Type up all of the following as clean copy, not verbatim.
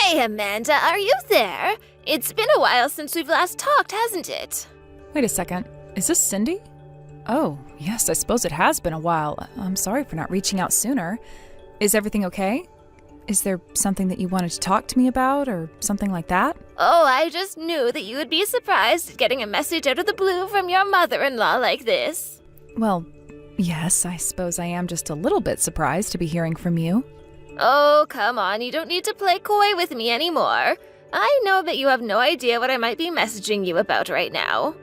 Hey, Amanda, are you there? It's been a while since we've last talked, hasn't it? Wait a second. Is this Cindy? Oh, yes, I suppose it has been a while. I'm sorry for not reaching out sooner. Is everything okay? Is there something that you wanted to talk to me about or something like that? Oh, I just knew that you would be surprised at getting a message out of the blue from your mother-in-law like this. Well, yes, I suppose I am just a little bit surprised to be hearing from you. Oh, come on, you don't need to play coy with me anymore. I know that you have no idea what I might be messaging you about right now.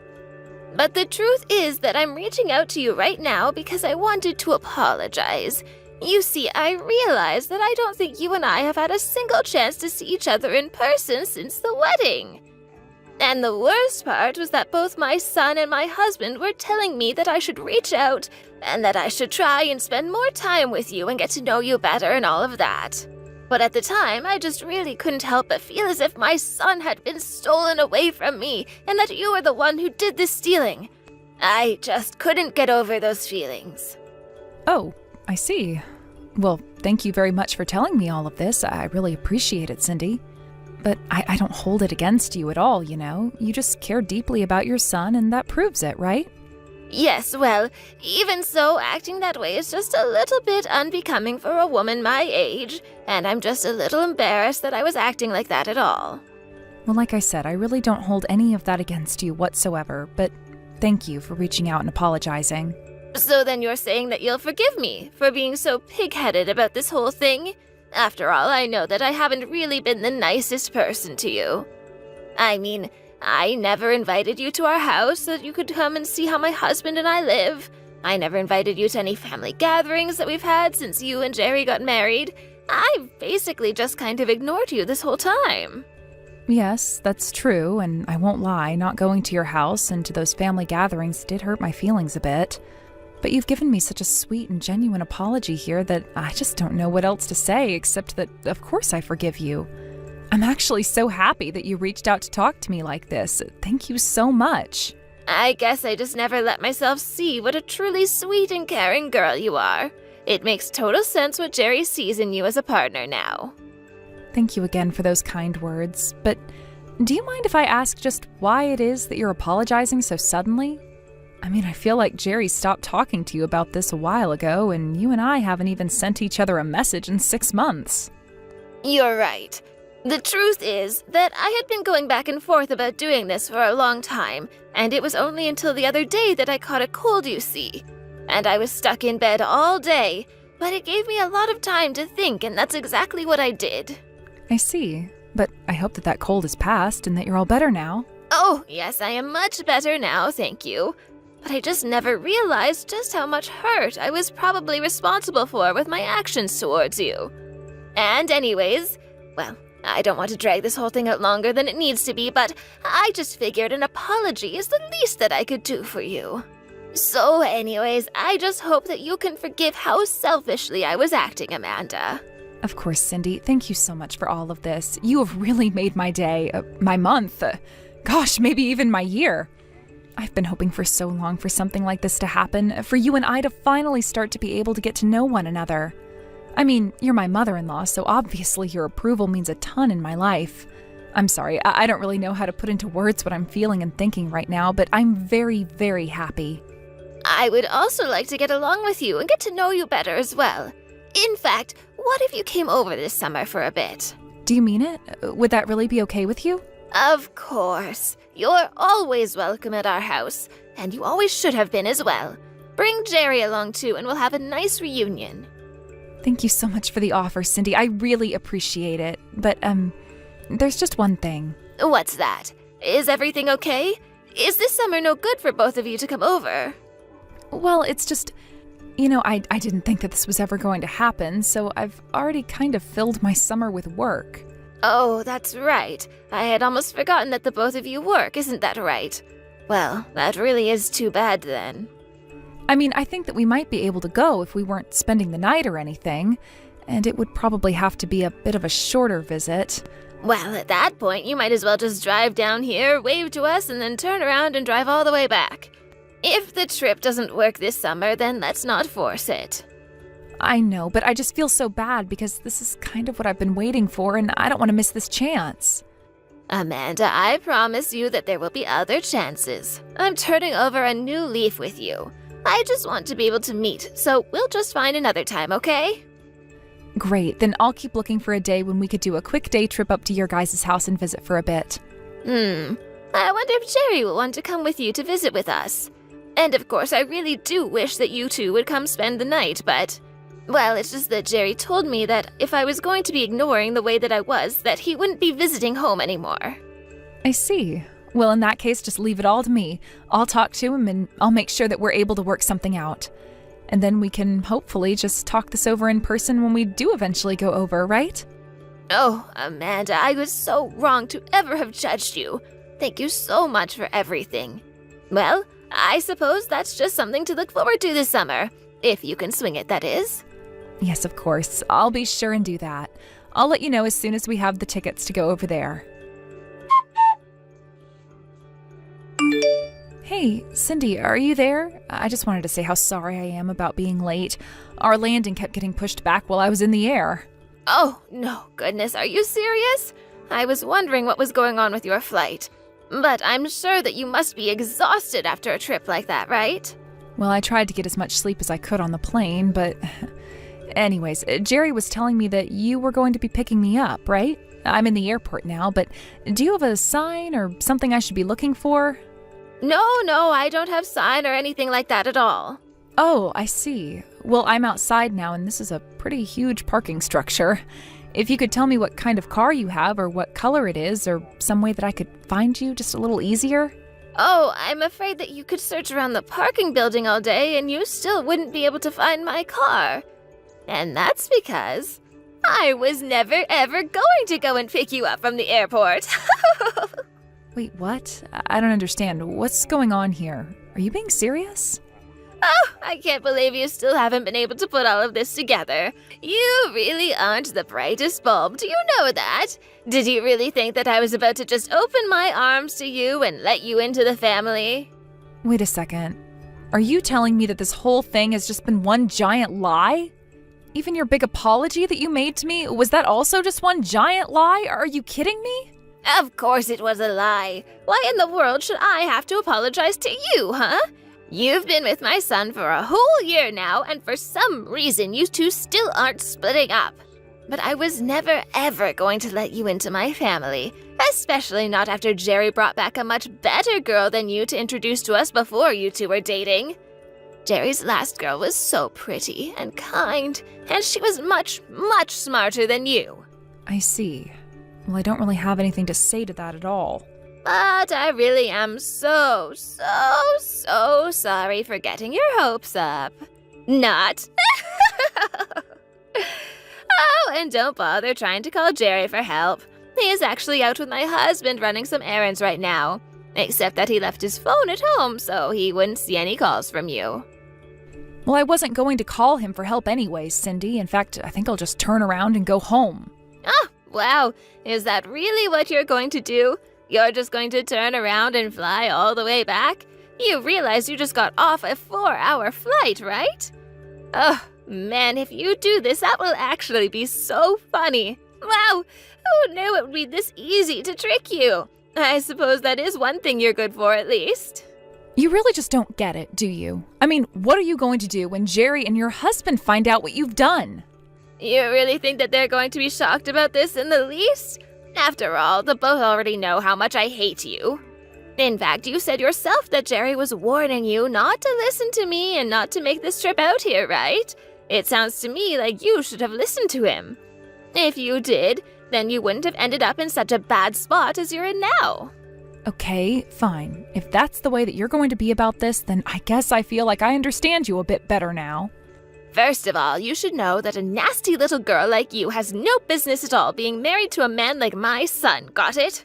But the truth is that I'm reaching out to you right now because I wanted to apologize. You see, I realized that I don't think you and I have had a single chance to see each other in person since the wedding. And the worst part was that both my son and my husband were telling me that I should reach out and that I should try and spend more time with you and get to know you better and all of that. But at the time, I just really couldn't help but feel as if my son had been stolen away from me and that you were the one who did the stealing. I just couldn't get over those feelings. Oh, I see. Well, thank you very much for telling me all of this. I really appreciate it, Cindy. But I don't hold it against you at all, you know. You just care deeply about your son, and that proves it, right? Yes, well, even so, acting that way is just a little bit unbecoming for a woman my age, and I'm just a little embarrassed that I was acting like that at all. Well, like I said, I really don't hold any of that against you whatsoever, but thank you for reaching out and apologizing. So then you're saying that you'll forgive me for being so pig-headed about this whole thing? After all, I know that I haven't really been the nicest person to you. I mean, I never invited you to our house so that you could come and see how my husband and I live. I never invited you to any family gatherings that we've had since you and Jerry got married. I've basically just kind of ignored you this whole time. Yes, that's true, and I won't lie, not going to your house and to those family gatherings did hurt my feelings a bit. But you've given me such a sweet and genuine apology here that I just don't know what else to say except that, of course, I forgive you. I'm actually so happy that you reached out to talk to me like this. Thank you so much. I guess I just never let myself see what a truly sweet and caring girl you are. It makes total sense what Jerry sees in you as a partner now. Thank you again for those kind words, but do you mind if I ask just why it is that you're apologizing so suddenly? I mean, I feel like Jerry stopped talking to you about this a while ago, and you and I haven't even sent each other a message in 6 months. You're right. The truth is that I had been going back and forth about doing this for a long time, and it was only until the other day that I caught a cold, you see. And I was stuck in bed all day, but it gave me a lot of time to think, and that's exactly what I did. I see, but I hope that cold is past and that you're all better now. Oh, yes, I am much better now, thank you. But I just never realized just how much hurt I was probably responsible for with my actions towards you. And anyways, well, I don't want to drag this whole thing out longer than it needs to be, but I just figured an apology is the least that I could do for you. So anyways, I just hope that you can forgive how selfishly I was acting, Amanda. Of course, Cindy, thank you so much for all of this. You have really made my day, my month, gosh, maybe even my year. I've been hoping for so long for something like this to happen, for you and I to finally start to be able to get to know one another. I mean, you're my mother-in-law, so obviously your approval means a ton in my life. I'm sorry, I don't really know how to put into words what I'm feeling and thinking right now, but I'm very, very happy. I would also like to get along with you and get to know you better as well. In fact, what if you came over this summer for a bit? Do you mean it? Would that really be okay with you? Of course. You're always welcome at our house, and you always should have been as well. Bring Jerry along too, and we'll have a nice reunion. Thank you so much for the offer, Cindy. I really appreciate it. But, there's just one thing. What's that? Is everything okay? Is this summer no good for both of you to come over? Well, it's just, you know, I didn't think that this was ever going to happen, so I've already kind of filled my summer with work. Oh, that's right. I had almost forgotten that the both of you work, isn't that right? Well, that really is too bad then. I mean, I think that we might be able to go if we weren't spending the night or anything, and it would probably have to be a bit of a shorter visit. Well, at that point, you might as well just drive down here, wave to us, and then turn around and drive all the way back. If the trip doesn't work this summer, then let's not force it. I know, but I just feel so bad because this is kind of what I've been waiting for, and I don't want to miss this chance. Amanda, I promise you that there will be other chances. I'm turning over a new leaf with you. I just want to be able to meet, so we'll just find another time, okay? Great, then I'll keep looking for a day when we could do a quick day trip up to your guys' house and visit for a bit. I wonder if Jerry will want to come with you to visit with us. And of course, I really do wish that you two would come spend the night, but... Well, it's just that Jerry told me that if I was going to be ignoring the way that I was, that he wouldn't be visiting home anymore. I see. Well, in that case, just leave it all to me. I'll talk to him and I'll make sure that we're able to work something out. And then we can hopefully just talk this over in person when we do eventually go over, right? Oh, Amanda, I was so wrong to ever have judged you. Thank you so much for everything. Well, I suppose that's just something to look forward to this summer. If you can swing it, that is. Yes, of course. I'll be sure and do that. I'll let you know as soon as we have the tickets to go over there. Hey, Cindy, are you there? I just wanted to say how sorry I am about being late. Our landing kept getting pushed back while I was in the air. Oh, no, goodness, are you serious? I was wondering what was going on with your flight. But I'm sure that you must be exhausted after a trip like that, right? Well, I tried to get as much sleep as I could on the plane, but... Anyways, Jerry was telling me that you were going to be picking me up, right? I'm in the airport now, but do you have a sign or something I should be looking for? No, I don't have sign or anything like that at all. Oh, I see. Well, I'm outside now, and this is a pretty huge parking structure. If you could tell me what kind of car you have or what color it is, or some way that I could find you just a little easier. Oh, I'm afraid that you could search around the parking building all day and you still wouldn't be able to find my car. And that's because I was never ever going to go and pick you up from the airport. Wait, what? I don't understand. What's going on here? Are you being serious? Oh, I can't believe you still haven't been able to put all of this together. You really aren't the brightest bulb, do you know that? Did you really think that I was about to just open my arms to you and let you into the family? Wait a second. Are you telling me that this whole thing has just been one giant lie? Even your big apology that you made to me, was that also just one giant lie? Are you kidding me? Of course it was a lie. Why in the world should I have to apologize to you, huh? You've been with my son for a whole year now, and for some reason you two still aren't splitting up. But I was never ever going to let you into my family, especially not after Jerry brought back a much better girl than you to introduce to us before you two were dating. Jerry's last girl was so pretty and kind, and she was much, much smarter than you. I see. Well, I don't really have anything to say to that at all. But I really am so sorry for getting your hopes up. Not. Oh, and don't bother trying to call Jerry for help. He is actually out with my husband running some errands right now. Except that he left his phone at home, so he wouldn't see any calls from you. Well, I wasn't going to call him for help anyways, Cindy. In fact, I think I'll just turn around and go home. Oh, wow. Is that really what you're going to do? You're just going to turn around and fly all the way back? You realize you just got off a 4-hour flight, right? Oh, man, if you do this, that will actually be so funny. Wow, who knew it would be this easy to trick you? I suppose that is one thing you're good for, at least. You really just don't get it, do you? I mean, what are you going to do when Jerry and your husband find out what you've done? You really think that they're going to be shocked about this in the least? After all, they both already know how much I hate you. In fact, you said yourself that Jerry was warning you not to listen to me and not to make this trip out here, right? It sounds to me like you should have listened to him. If you did, then you wouldn't have ended up in such a bad spot as you're in now. Okay, fine. If that's the way that you're going to be about this, then I guess I feel like I understand you a bit better now. First of all, you should know that a nasty little girl like you has no business at all being married to a man like my son, got it?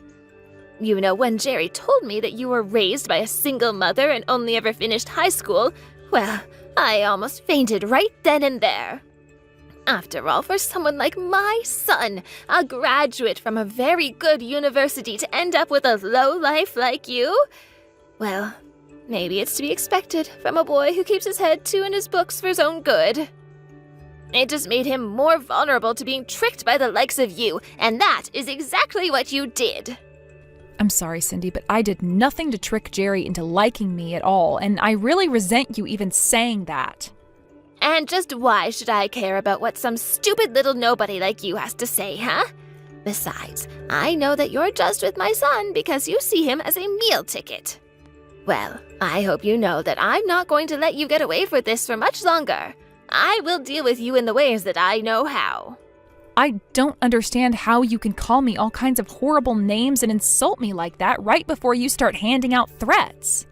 You know, when Jerry told me that you were raised by a single mother and only ever finished high school, well, I almost fainted right then and there. After all, for someone like my son, a graduate from a very good university, to end up with a lowlife like you, well, maybe it's to be expected from a boy who keeps his head too in his books for his own good. It just made him more vulnerable to being tricked by the likes of you, and that is exactly what you did. I'm sorry, Cindy, but I did nothing to trick Jerry into liking me at all, and I really resent you even saying that. And just why should I care about what some stupid little nobody like you has to say, huh? Besides, I know that you're just with my son because you see him as a meal ticket. Well, I hope you know that I'm not going to let you get away with this for much longer. I will deal with you in the ways that I know how. I don't understand how you can call me all kinds of horrible names and insult me like that right before you start handing out threats.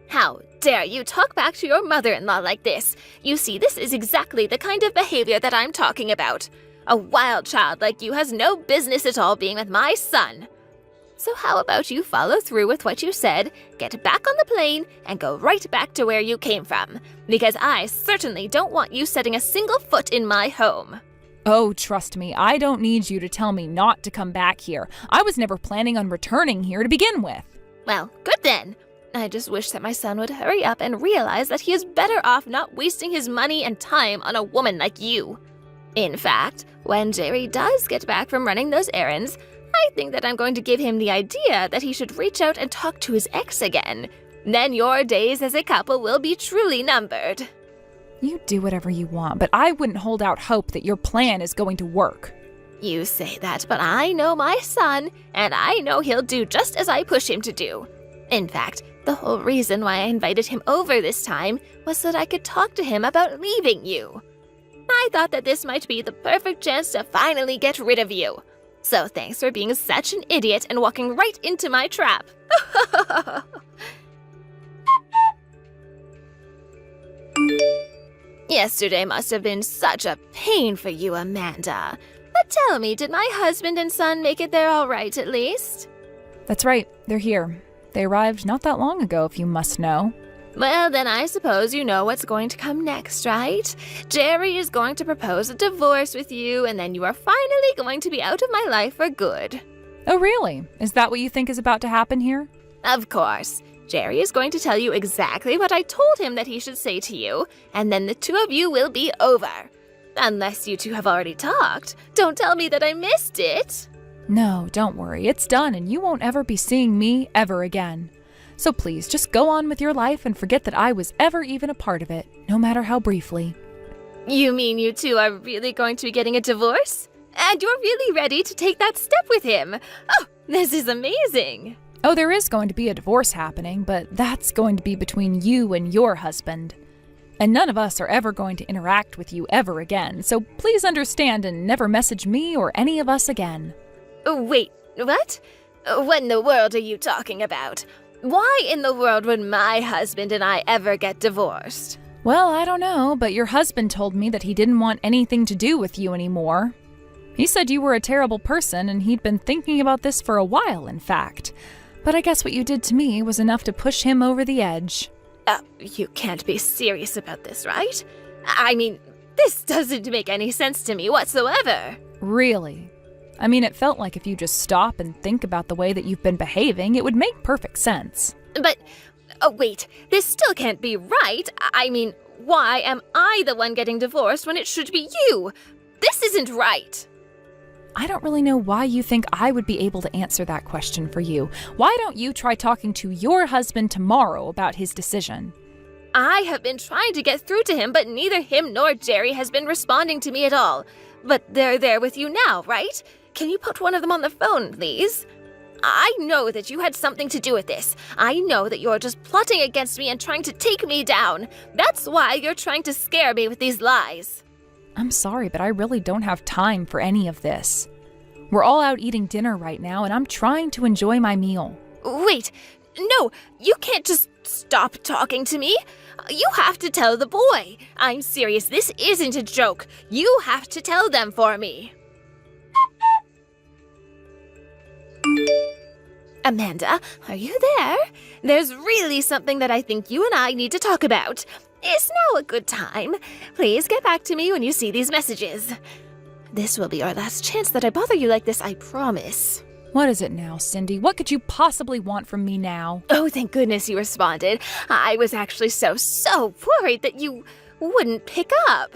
How dare you talk back to your mother-in-law like this? You see, this is exactly the kind of behavior that I'm talking about. A wild child like you has no business at all being with my son. So how about you follow through with what you said, get back on the plane, and go right back to where you came from? Because I certainly don't want you setting a single foot in my home. Oh, trust me, I don't need you to tell me not to come back here. I was never planning on returning here to begin with. Well, good then. I just wish that my son would hurry up and realize that he is better off not wasting his money and time on a woman like you. In fact, when Jerry does get back from running those errands, I think that I'm going to give him the idea that he should reach out and talk to his ex again. Then your days as a couple will be truly numbered. You do whatever you want, but I wouldn't hold out hope that your plan is going to work. You say that, but I know my son, and I know he'll do just as I push him to do. In fact, the whole reason why I invited him over this time was so that I could talk to him about leaving you. I thought that this might be the perfect chance to finally get rid of you. So thanks for being such an idiot and walking right into my trap. Yesterday must have been such a pain for you, Amanda. But tell me, did my husband and son make it there all right at least? That's right, they're here. They arrived not that long ago, if you must know. Well, then I suppose you know what's going to come next, right? Jerry is going to propose a divorce with you, and then you are finally going to be out of my life for good. Oh, really? Is that what you think is about to happen here? Of course. Jerry is going to tell you exactly what I told him that he should say to you, and then the two of you will be over. Unless you two have already talked. Don't tell me that I missed it. No, don't worry. It's done, and you won't ever be seeing me ever again. So please, just go on with your life and forget that I was ever even a part of it, no matter how briefly. You mean you two are really going to be getting a divorce? And you're really ready to take that step with him? Oh, this is amazing. Oh, there is going to be a divorce happening, but that's going to be between you and your husband. And none of us are ever going to interact with you ever again, so please understand and never message me or any of us again. Wait, what? What in the world are you talking about? Why in the world would my husband and I ever get divorced? Well, I don't know, but your husband told me that he didn't want anything to do with you anymore. He said you were a terrible person, and he'd been thinking about this for a while, in fact. But I guess what you did to me was enough to push him over the edge. You can't be serious about this, right? I mean, this doesn't make any sense to me whatsoever. Really? I mean, it felt like if you just stop and think about the way that you've been behaving, it would make perfect sense. But, wait, this still can't be right. I mean, why am I the one getting divorced when it should be you? This isn't right. I don't really know why you think I would be able to answer that question for you. Why don't you try talking to your husband tomorrow about his decision? I have been trying to get through to him, but neither him nor Jerry has been responding to me at all. But they're there with you now, right? Can you put one of them on the phone, please? I know that you had something to do with this. I know that you're just plotting against me and trying to take me down. That's why you're trying to scare me with these lies. I'm sorry, but I really don't have time for any of this. We're all out eating dinner right now, and I'm trying to enjoy my meal. Wait, no, you can't just stop talking to me. You have to tell the boy. I'm serious, this isn't a joke. You have to tell them for me. Amanda, are you there? There's really something that I think you and I need to talk about. Is now a good time? Please get back to me when you see these messages. This will be our last chance that I bother you like this, I promise. What is it now, Cindy? What could you possibly want from me now? Oh, thank goodness you responded. I was actually so worried that you wouldn't pick up.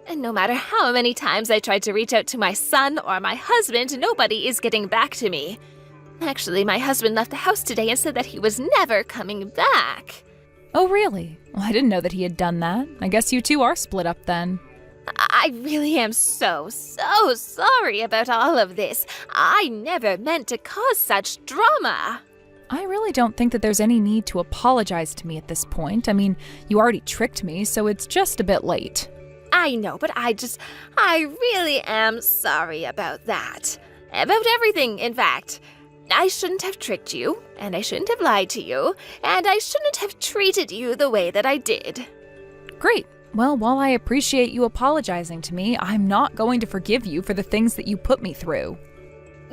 And no matter how many times I tried to reach out to my son or my husband, nobody is getting back to me. Actually, my husband left the house today and said that he was never coming back. Oh, really? Well, I didn't know that he had done that. I guess you two are split up then. I really am so sorry about all of this. I never meant to cause such drama. I really don't think that there's any need to apologize to me at this point. I mean, you already tricked me, so it's just a bit late. I know, but I really am sorry about that. About everything, in fact. I shouldn't have tricked you, and I shouldn't have lied to you, and I shouldn't have treated you the way that I did. Great. Well, while I appreciate you apologizing to me, I'm not going to forgive you for the things that you put me through.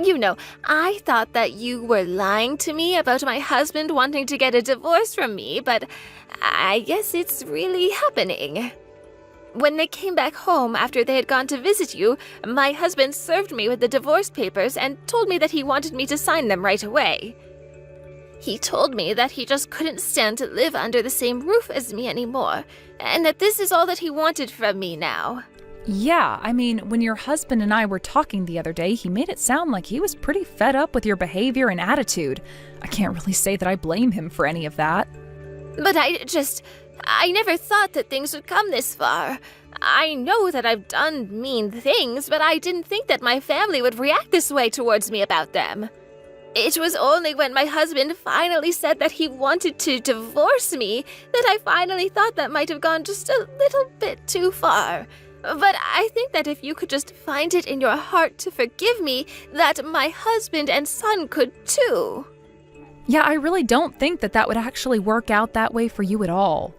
You know, I thought that you were lying to me about my husband wanting to get a divorce from me, but I guess it's really happening. When they came back home after they had gone to visit you, my husband served me with the divorce papers and told me that he wanted me to sign them right away. He told me that he just couldn't stand to live under the same roof as me anymore, and that this is all that he wanted from me now. Yeah, I mean, when your husband and I were talking the other day, he made it sound like he was pretty fed up with your behavior and attitude. I can't really say that I blame him for any of that. But I never thought that things would come this far. I know that I've done mean things, but I didn't think that my family would react this way towards me about them. It was only when my husband finally said that he wanted to divorce me that I finally thought that might have gone just a little bit too far. But I think that if you could just find it in your heart to forgive me, that my husband and son could too. Yeah, I really don't think that that would actually work out that way for you at all.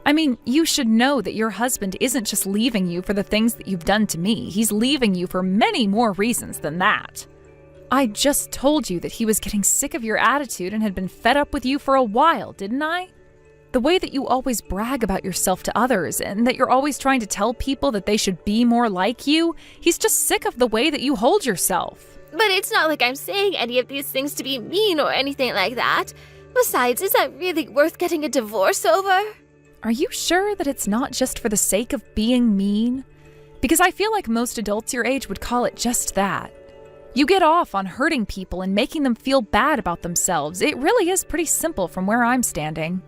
I mean, you should know that your husband isn't just leaving you for the things that you've done to me. He's leaving you for many more reasons than that. I just told you that he was getting sick of your attitude and had been fed up with you for a while, didn't I? The way that you always brag about yourself to others and that you're always trying to tell people that they should be more like you, he's just sick of the way that you hold yourself. But it's not like I'm saying any of these things to be mean or anything like that. Besides, is that really worth getting a divorce over? Are you sure that it's not just for the sake of being mean? Because I feel like most adults your age would call it just that. You get off on hurting people and making them feel bad about themselves. It really is pretty simple from where I'm standing.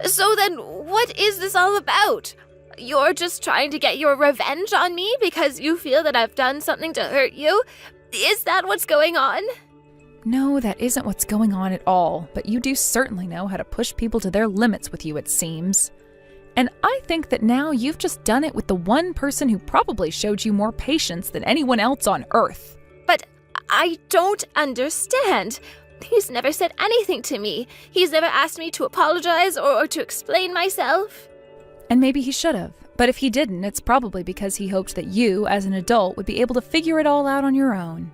So then, what is this all about? You're just trying to get your revenge on me because you feel that I've done something to hurt you? Is that what's going on? No, that isn't what's going on at all, but you do certainly know how to push people to their limits with you, it seems. And I think that now you've just done it with the one person who probably showed you more patience than anyone else on Earth. But I don't understand. He's never said anything to me. He's never asked me to apologize or to explain myself. And maybe he should have. But if he didn't, it's probably because he hoped that you, as an adult, would be able to figure it all out on your own.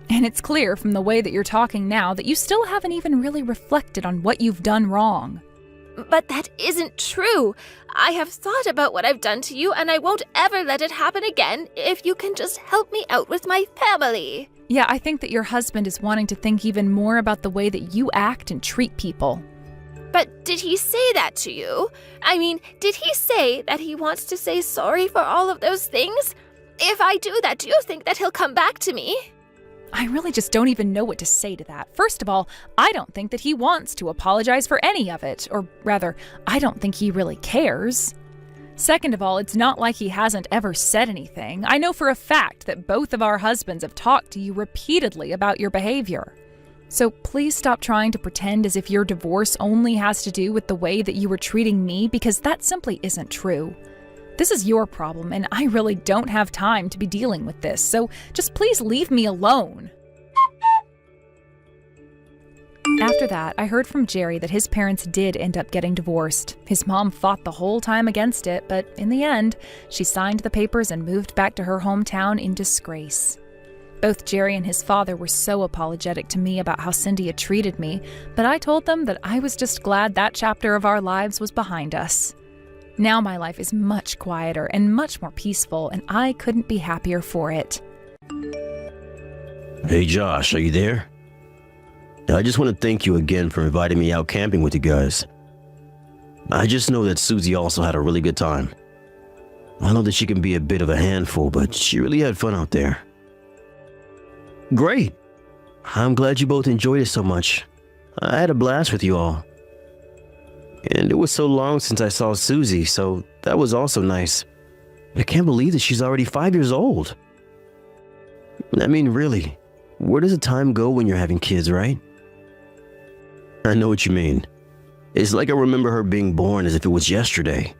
And it's clear from the way that you're talking now that you still haven't even really reflected on what you've done wrong. But that isn't true. I have thought about what I've done to you, and I won't ever let it happen again if you can just help me out with my family. Yeah, I think that your husband is wanting to think even more about the way that you act and treat people. But did he say that to you? I mean, did he say that he wants to say sorry for all of those things? If I do that, do you think that he'll come back to me? I really just don't even know what to say to that. First of all, I don't think that he wants to apologize for any of it. Or rather, I don't think he really cares. Second of all, it's not like he hasn't ever said anything. I know for a fact that both of our husbands have talked to you repeatedly about your behavior. So please stop trying to pretend as if your divorce only has to do with the way that you were treating me, because that simply isn't true. This is your problem, and I really don't have time to be dealing with this, so just please leave me alone. After that, I heard from Jerry that his parents did end up getting divorced. His mom fought the whole time against it, but in the end, she signed the papers and moved back to her hometown in disgrace. Both Jerry and his father were so apologetic to me about how Cindy had treated me, but I told them that I was just glad that chapter of our lives was behind us. Now my life is much quieter and much more peaceful, and I couldn't be happier for it. Hey Josh, are you there? I just want to thank you again for inviting me out camping with you guys. I just know that Susie also had a really good time. I know that she can be a bit of a handful, but she really had fun out there. Great. I'm glad you both enjoyed it so much. I had a blast with you all. And it was so long since I saw Susie, so that was also nice. I can't believe that she's already 5 years old. I mean, really, where does the time go when you're having kids, right? I know what you mean. It's like I remember her being born as if it was yesterday.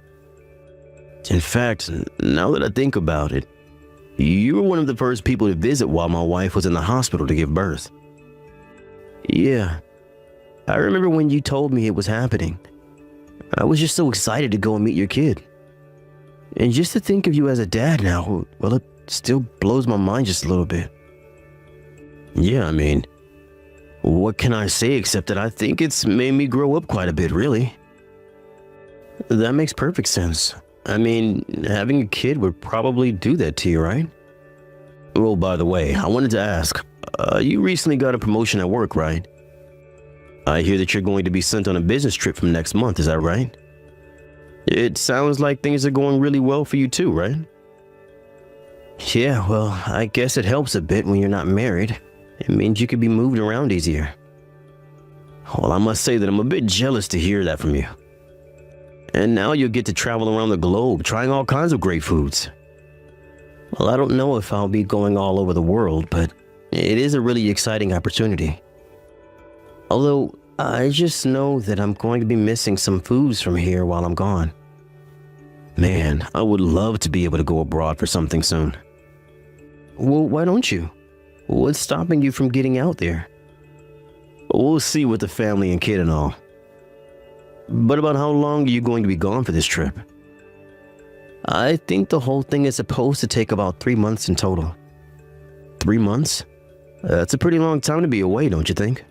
In fact, now that I think about it, you were one of the first people to visit while my wife was in the hospital to give birth. Yeah, I remember when you told me it was happening. I was just so excited to go and meet your kid. And just to think of you as a dad now, well, it still blows my mind just a little bit. Yeah, I mean, what can I say except that I think it's made me grow up quite a bit, really. That makes perfect sense. I mean, having a kid would probably do that to you, right? Oh, by the way, I wanted to ask, you recently got a promotion at work, right? I hear that you're going to be sent on a business trip from next month, is that right? It sounds like things are going really well for you too, right? Yeah, well, I guess it helps a bit when you're not married. It means you can be moved around easier. Well, I must say that I'm a bit jealous to hear that from you. And now you'll get to travel around the globe, trying all kinds of great foods. Well, I don't know if I'll be going all over the world, but it is a really exciting opportunity. Although, I just know that I'm going to be missing some foods from here while I'm gone. Man, I would love to be able to go abroad for something soon. Well, why don't you? What's stopping you from getting out there? We'll see with the family and kid and all. But about how long are you going to be gone for this trip? I think the whole thing is supposed to take about 3 months in total. 3 months? That's a pretty long time to be away, don't you think?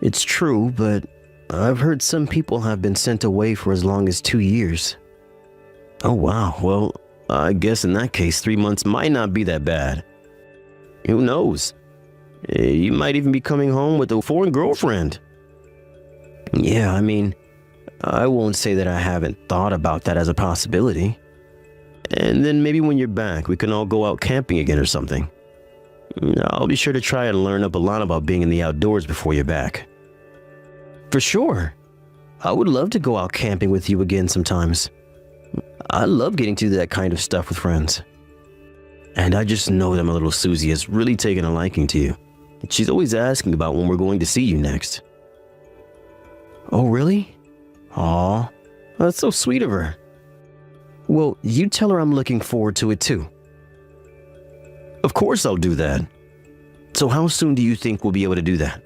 It's true, but I've heard some people have been sent away for as long as 2 years. Oh wow, well, I guess in that case 3 months might not be that bad. Who knows? You might even be coming home with a foreign girlfriend. Yeah, I mean, I won't say that I haven't thought about that as a possibility. And then maybe when you're back, we can all go out camping again or something. I'll be sure to try and learn up a lot about being in the outdoors before you're back. For sure. I would love to go out camping with you again sometimes. I love getting to do that kind of stuff with friends. And I just know that my little Susie has really taken a liking to you. She's always asking about when we're going to see you next. Oh, really? Aw, that's so sweet of her. Well, you tell her I'm looking forward to it too. Of course I'll do that. So how soon do you think we'll be able to do that?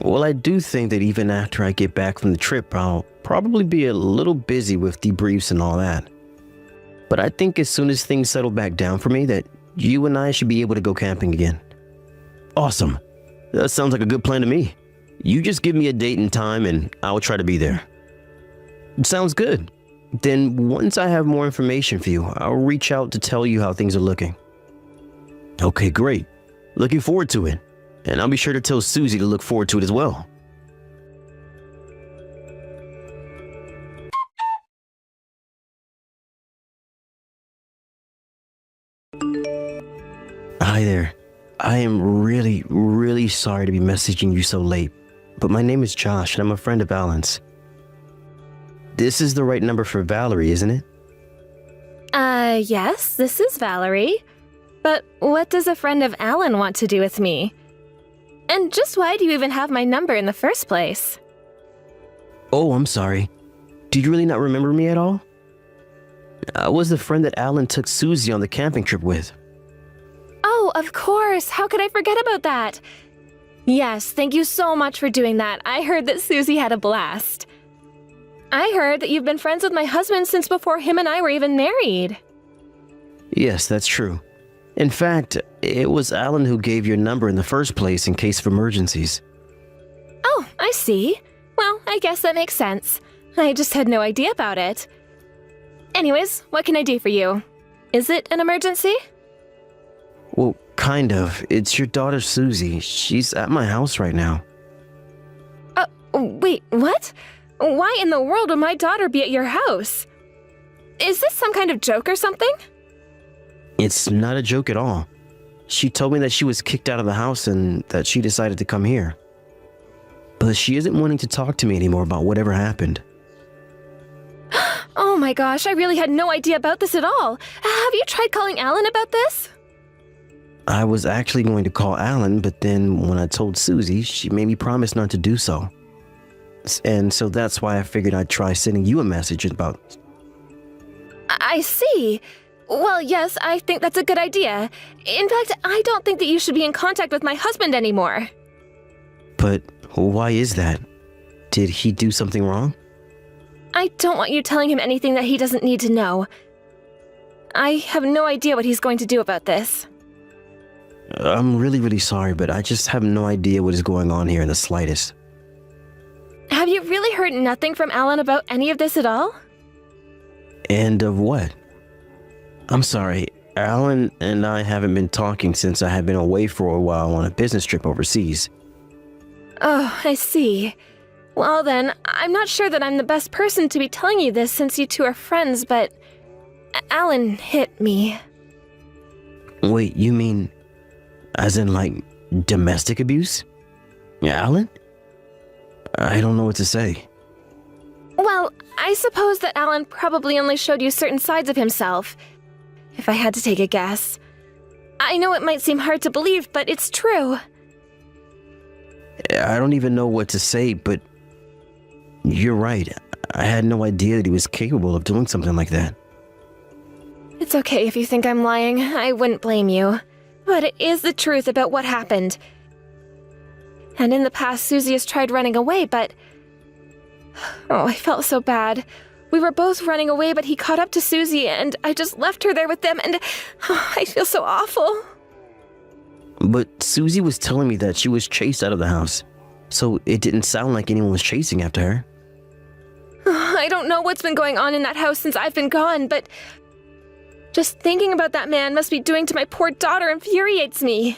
Well, I do think that even after I get back from the trip, I'll probably be a little busy with debriefs and all that. But I think as soon as things settle back down for me, that you and I should be able to go camping again. Awesome. That sounds like a good plan to me. You just give me a date and time and I'll try to be there. Sounds good. Then once I have more information for you, I'll reach out to tell you how things are looking. Okay, great. Looking forward to it. And I'll be sure to tell Susie to look forward to it as well. Hi there. I am really sorry to be messaging you so late, but my name is Josh and I'm a friend of Alan's. This is the right number for Valerie, isn't it? Yes, this is Valerie. But what does a friend of Alan want to do with me? And just why do you even have my number in the first place? Oh, I'm sorry. Do you really not remember me at all? I was the friend that Alan took Susie on the camping trip with. Oh, of course. How could I forget about that? Yes, thank you so much for doing that. I heard that Susie had a blast. I heard that you've been friends with my husband since before him and I were even married. Yes, that's true. In fact, it was Alan who gave your number in the first place in case of emergencies. Oh, I see. Well, I guess that makes sense. I just had no idea about it. Anyways, what can I do for you? Is it an emergency? Well, kind of. It's your daughter Susie. She's at my house right now. Wait, what? Why in the world would my daughter be at your house? Is this some kind of joke or something? It's not a joke at all. She told me that she was kicked out of the house and that she decided to come here. But she isn't wanting to talk to me anymore about whatever happened. Oh my gosh, I really had no idea about this at all. Have you tried calling Alan about this? I was actually going to call Alan, but then when I told Susie, she made me promise not to do so. And so that's why I figured I'd try sending you a message about... I see. Well, yes, I think that's a good idea. In fact, I don't think that you should be in contact with my husband anymore. But why is that? Did he do something wrong? I don't want you telling him anything that he doesn't need to know. I have no idea what he's going to do about this. I'm really sorry, but I just have no idea what is going on here in the slightest. Have you really heard nothing from Alan about any of this at all? And of what? I'm sorry, Alan and I haven't been talking since I had been away for a while on a business trip overseas. Oh, I see. Well then, I'm not sure that I'm the best person to be telling you this since you two are friends, but Alan hit me. Wait, you mean as in like domestic abuse? Alan? I don't know what to say. Well, I suppose that Alan probably only showed you certain sides of himself, if I had to take a guess. I know it might seem hard to believe, but it's true. I don't even know what to say, but you're right. I had no idea that he was capable of doing something like that. It's okay if you think I'm lying. I wouldn't blame you. But it is the truth about what happened. And in the past, Susie has tried running away, but... Oh, I felt so bad. We were both running away, but he caught up to Susie, and I just left her there with them, and I feel so awful. But Susie was telling me that she was chased out of the house, so it didn't sound like anyone was chasing after her. I don't know what's been going on in that house since I've been gone, but just thinking about that man must be doing to my poor daughter infuriates me.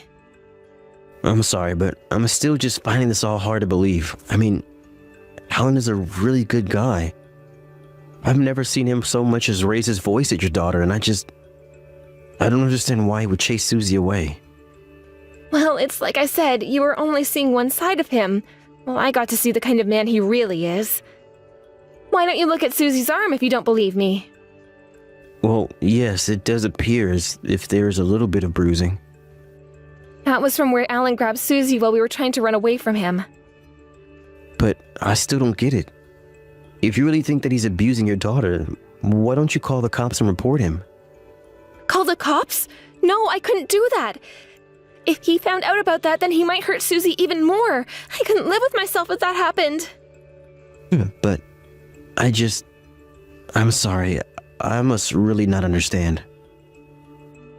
I'm sorry, but I'm still just finding this all hard to believe. I mean, Alan is a really good guy. I've never seen him so much as raise his voice at your daughter, and I don't understand why he would chase Susie away. Well, it's like I said, you were only seeing one side of him. Well, I got to see the kind of man he really is. Why don't you look at Susie's arm if you don't believe me? Well, yes, it does appear as if there is a little bit of bruising. That was from where Alan grabbed Susie while we were trying to run away from him. But I still don't get it. If you really think that he's abusing your daughter, why don't you call the cops and report him? Call the cops? No, I couldn't do that. If he found out about that, then he might hurt Susie even more. I couldn't live with myself if that happened. But I'm sorry. I must really not understand.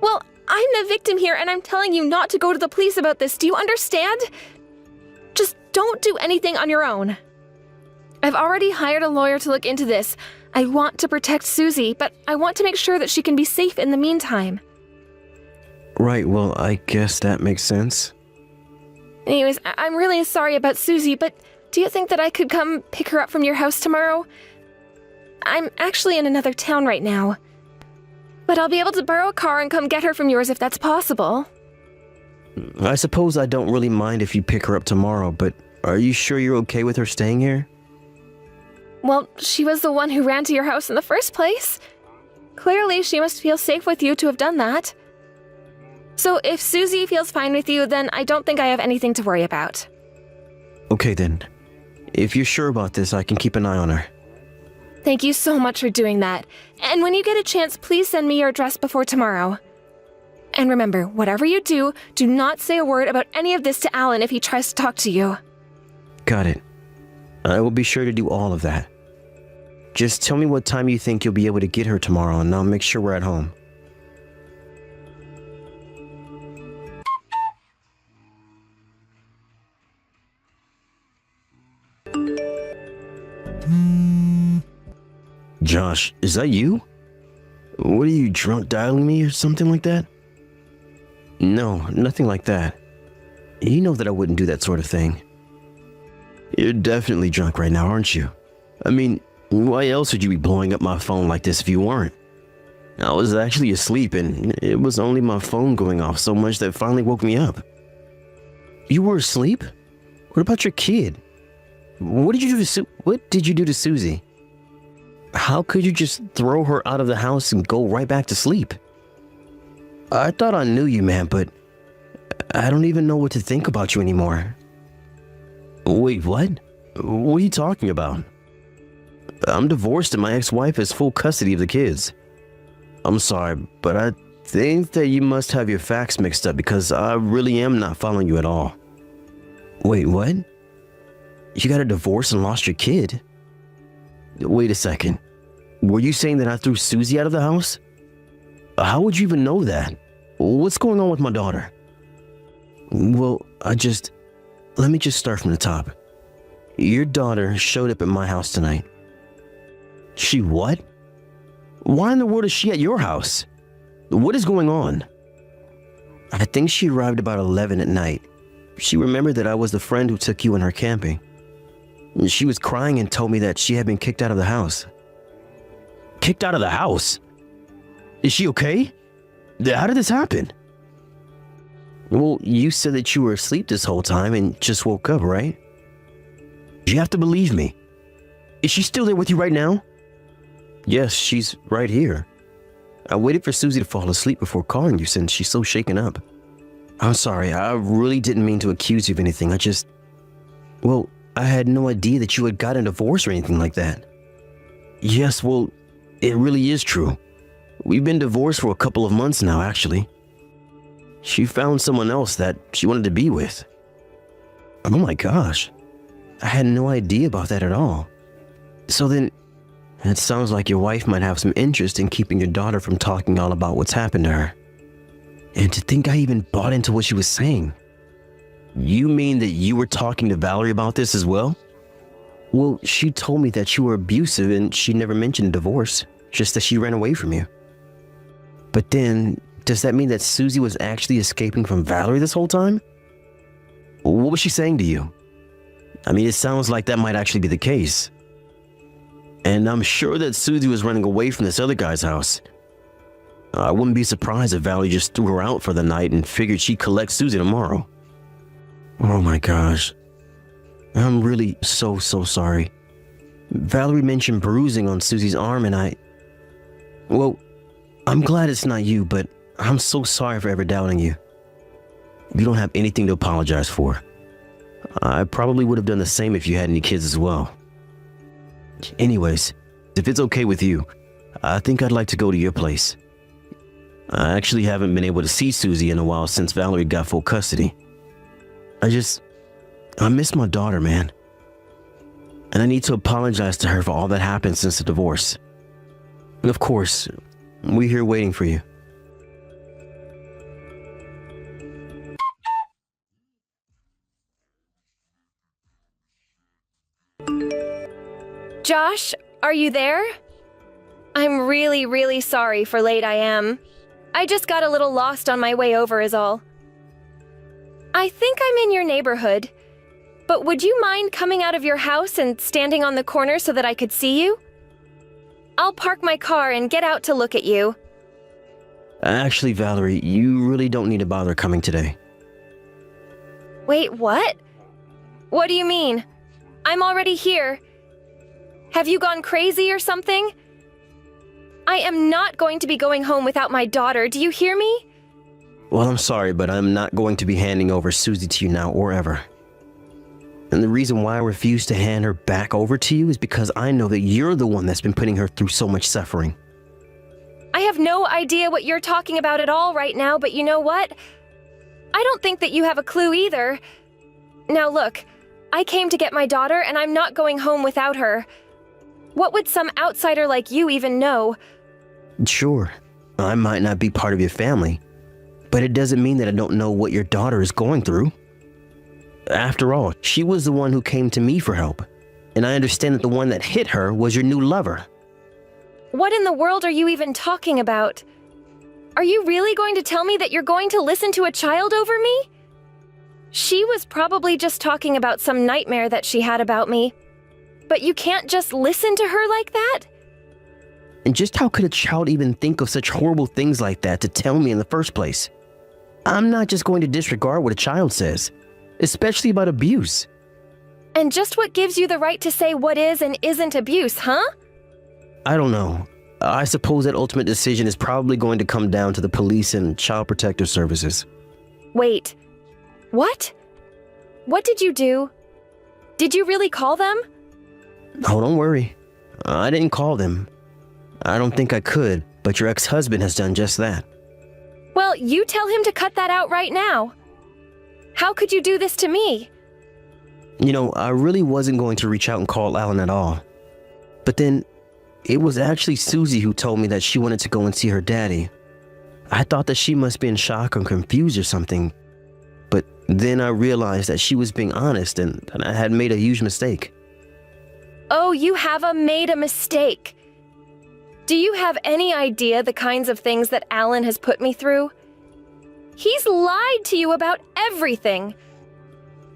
Well, I'm the victim here, and I'm telling you not to go to the police about this. Do you understand? Just don't do anything on your own. I've already hired a lawyer to look into this. I want to protect Susie, but I want to make sure that she can be safe in the meantime. Right, well, I guess that makes sense. Anyways, I'm really sorry about Susie, but do you think that I could come pick her up from your house tomorrow? I'm actually in another town right now. But I'll be able to borrow a car and come get her from yours if that's possible. I suppose I don't really mind if you pick her up tomorrow, but are you sure you're okay with her staying here? Well, she was the one who ran to your house in the first place. Clearly, she must feel safe with you to have done that. So if Susie feels fine with you, then I don't think I have anything to worry about. Okay then. If you're sure about this, I can keep an eye on her. Thank you so much for doing that. And when you get a chance, please send me your address before tomorrow. And remember, whatever you do, do not say a word about any of this to Alan if he tries to talk to you. Got it. I will be sure to do all of that. Just tell me what time you think you'll be able to get her tomorrow, and I'll make sure we're at home. Josh, is that you? What are you, drunk dialing me or something like that? No, nothing like that. You know that I wouldn't do that sort of thing. You're definitely drunk right now, aren't you? I mean, Why else would you be blowing up my phone like this if you weren't? I was actually asleep and it was only my phone going off so much that finally woke me up. You were asleep? What about your kid? What did you do to Susie? How could you just throw her out of the house and go right back to sleep? I thought I knew you, man, but I don't even know what to think about you anymore. Wait, what? What are you talking about? I'm divorced and my ex-wife has full custody of the kids. I'm sorry, but I think that you must have your facts mixed up because I really am not following you at all. Wait, what? You got a divorce and lost your kid? Wait a second. Were you saying that I threw Susie out of the house? How would you even know that? What's going on with my daughter? Well, let me just start from the top. Your daughter showed up at my house tonight. She what? Why in the world is she at your house? What is going on? I think she arrived about 11 at night. She remembered that I was the friend who took you and her camping. She was crying and told me that she had been kicked out of the house. Kicked out of the house? Is she okay? How did this happen? Well, you said that you were asleep this whole time and just woke up, right? You have to believe me. Is she still there with you right now? Yes, she's right here. I waited for Susie to fall asleep before calling you since she's so shaken up. I'm sorry, I really didn't mean to accuse you of anything. I had no idea that you had gotten a divorce or anything like that. Yes, well, it really is true. We've been divorced for a couple of months now, actually. She found someone else that she wanted to be with. Oh my gosh. I had no idea about that at all. So then, it sounds like your wife might have some interest in keeping your daughter from talking all about what's happened to her. And to think I even bought into what she was saying. You mean that you were talking to Valerie about this as well? Well, she told me that you were abusive and she never mentioned divorce, just that she ran away from you. But then, does that mean that Susie was actually escaping from Valerie this whole time? What was she saying to you? I mean, it sounds like that might actually be the case. And I'm sure that Susie was running away from this other guy's house. I wouldn't be surprised if Valerie just threw her out for the night and figured she'd collect Susie tomorrow. Oh my gosh. I'm really so sorry. Valerie mentioned bruising on Susie's arm and I'm glad it's not you, but I'm so sorry for ever doubting you. You don't have anything to apologize for. I probably would have done the same if you had any kids as well. Anyways, if it's okay with you, I think I'd like to go to your place. I actually haven't been able to see Susie in a while since Valerie got full custody. I miss my daughter, man. And I need to apologize to her for all that happened since the divorce. And of course, we're here waiting for you. Josh, are you there? I'm really sorry for late I am. I just got a little lost on my way over is all. I think I'm in your neighborhood, but would you mind coming out of your house and standing on the corner so that I could see you? I'll park my car and get out to look at you. Actually, Valerie, you really don't need to bother coming today. Wait, what? What do you mean? I'm already here. Have you gone crazy or something? I am not going to be going home without my daughter, do you hear me? Well, I'm sorry, but I'm not going to be handing over Susie to you now or ever. And the reason why I refuse to hand her back over to you is because I know that you're the one that's been putting her through so much suffering. I have no idea what you're talking about at all right now, but you know what? I don't think that you have a clue either. Now look, I came to get my daughter and I'm not going home without her. What would some outsider like you even know? Sure, I might not be part of your family, but it doesn't mean that I don't know what your daughter is going through. After all, she was the one who came to me for help, and I understand that the one that hit her was your new lover. What in the world are you even talking about? Are you really going to tell me that you're going to listen to a child over me? She was probably just talking about some nightmare that she had about me. But you can't just listen to her like that? And just how could a child even think of such horrible things like that to tell me in the first place? I'm not just going to disregard what a child says, especially about abuse. And just what gives you the right to say what is and isn't abuse, huh? I don't know. I suppose that ultimate decision is probably going to come down to the police and child protective services. Wait. What? What did you do? Did you really call them? Oh, don't worry. I didn't call them. I don't think I could, but your ex-husband has done just that. Well, you tell him to cut that out right now. How could you do this to me? You know, I really wasn't going to reach out and call Alan at all. But then, it was actually Susie who told me that she wanted to go and see her daddy. I thought that she must be in shock or confused or something. But then I realized that she was being honest and that I had made a huge mistake. Oh, you have made a mistake. Do you have any idea the kinds of things that Alan has put me through? He's lied to you about everything.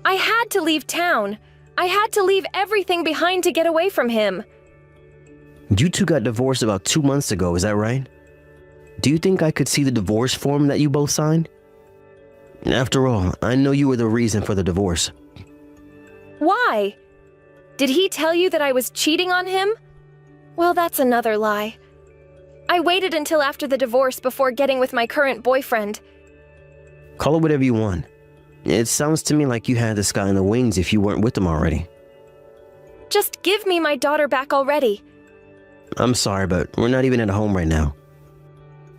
I had to leave town. I had to leave everything behind to get away from him. You two got divorced about 2 months ago, is that right? Do you think I could see the divorce form that you both signed? After all, I know you were the reason for the divorce. Why? Did he tell you that I was cheating on him? Well, that's another lie. I waited until after the divorce before getting with my current boyfriend. Call it whatever you want. It sounds to me like you had this guy in the wings if you weren't with him already. Just give me my daughter back already. I'm sorry, but we're not even at home right now.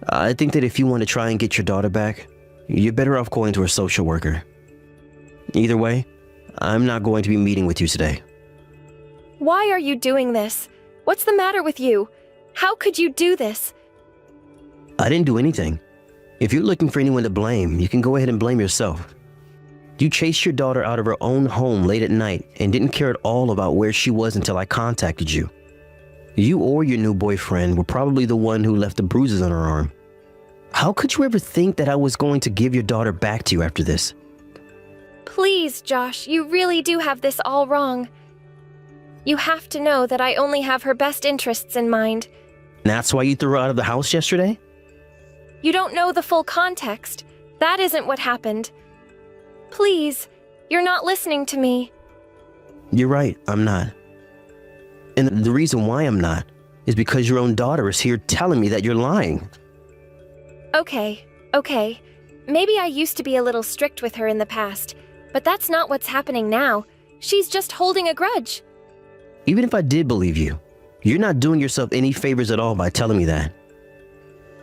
I think that if you want to try and get your daughter back, you're better off going to a social worker. Either way, I'm not going to be meeting with you today. Why are you doing this? What's the matter with you? How could you do this? I didn't do anything. If you're looking for anyone to blame, you can go ahead and blame yourself. You chased your daughter out of her own home late at night and didn't care at all about where she was until I contacted you. You or your new boyfriend were probably the one who left the bruises on her arm. How could you ever think that I was going to give your daughter back to you after this? Please, Josh, you really do have this all wrong. You have to know that I only have her best interests in mind. That's why you threw her out of the house yesterday? You don't know the full context. That isn't what happened. Please, you're not listening to me. You're right, I'm not. And the reason why I'm not is because your own daughter is here telling me that you're lying. Okay. Maybe I used to be a little strict with her in the past, but that's not what's happening now. She's just holding a grudge. Even if I did believe you, you're not doing yourself any favors at all by telling me that.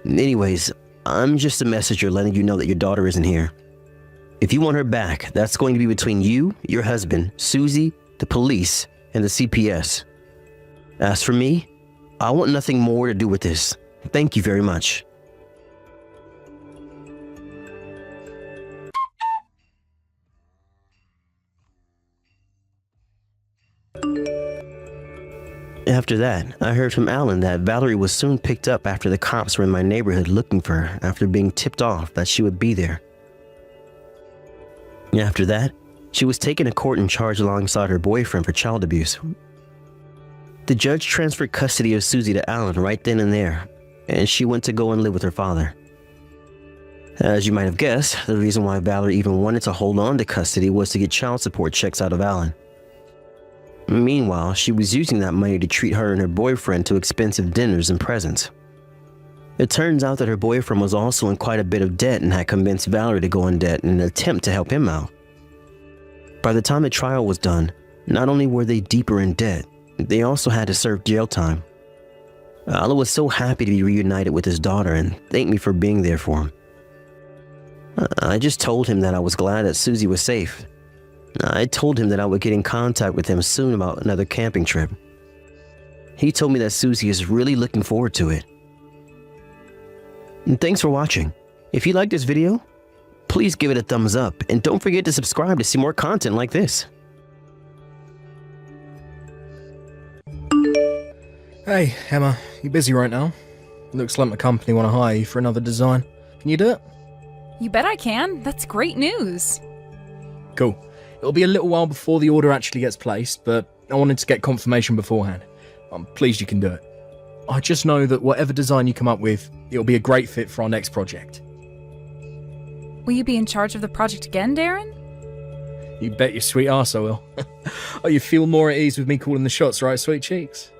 Anyways, I'm just a messenger letting you know that your daughter isn't here. If you want her back, that's going to be between you, your husband, Susie, the police, and the CPS. As for me, I want nothing more to do with this. Thank you very much. After that, I heard from Alan that Valerie was soon picked up after the cops were in my neighborhood looking for her after being tipped off that she would be there. After that, she was taken to court and charged alongside her boyfriend for child abuse. The judge transferred custody of Susie to Alan right then and there, and she went to go and live with her father. As you might have guessed, the reason why Valerie even wanted to hold on to custody was to get child support checks out of Alan. Meanwhile, she was using that money to treat her and her boyfriend to expensive dinners and presents. It turns out that her boyfriend was also in quite a bit of debt and had convinced Valerie to go in debt in an attempt to help him out. By the time the trial was done, not only were they deeper in debt, they also had to serve jail time. Alan was so happy to be reunited with his daughter and thanked me for being there for him. I just told him that I was glad that Susie was safe. I told him that I would get in contact with him soon about another camping trip. He told me that Susie is really looking forward to it. And thanks for watching. If you liked this video, please give it a thumbs up and don't forget to subscribe to see more content like this. Hey, Emma, you busy right now? Looks like my company want to hire you for another design. Can you do it? You bet I can. That's great news. Cool. It'll be a little while before the order actually gets placed, but I wanted to get confirmation beforehand. I'm pleased you can do it. I just know that whatever design you come up with, it'll be a great fit for our next project. Will you be in charge of the project again, Darren? You bet your sweet arse I will. Oh, you feel more at ease with me calling the shots, right, sweet cheeks?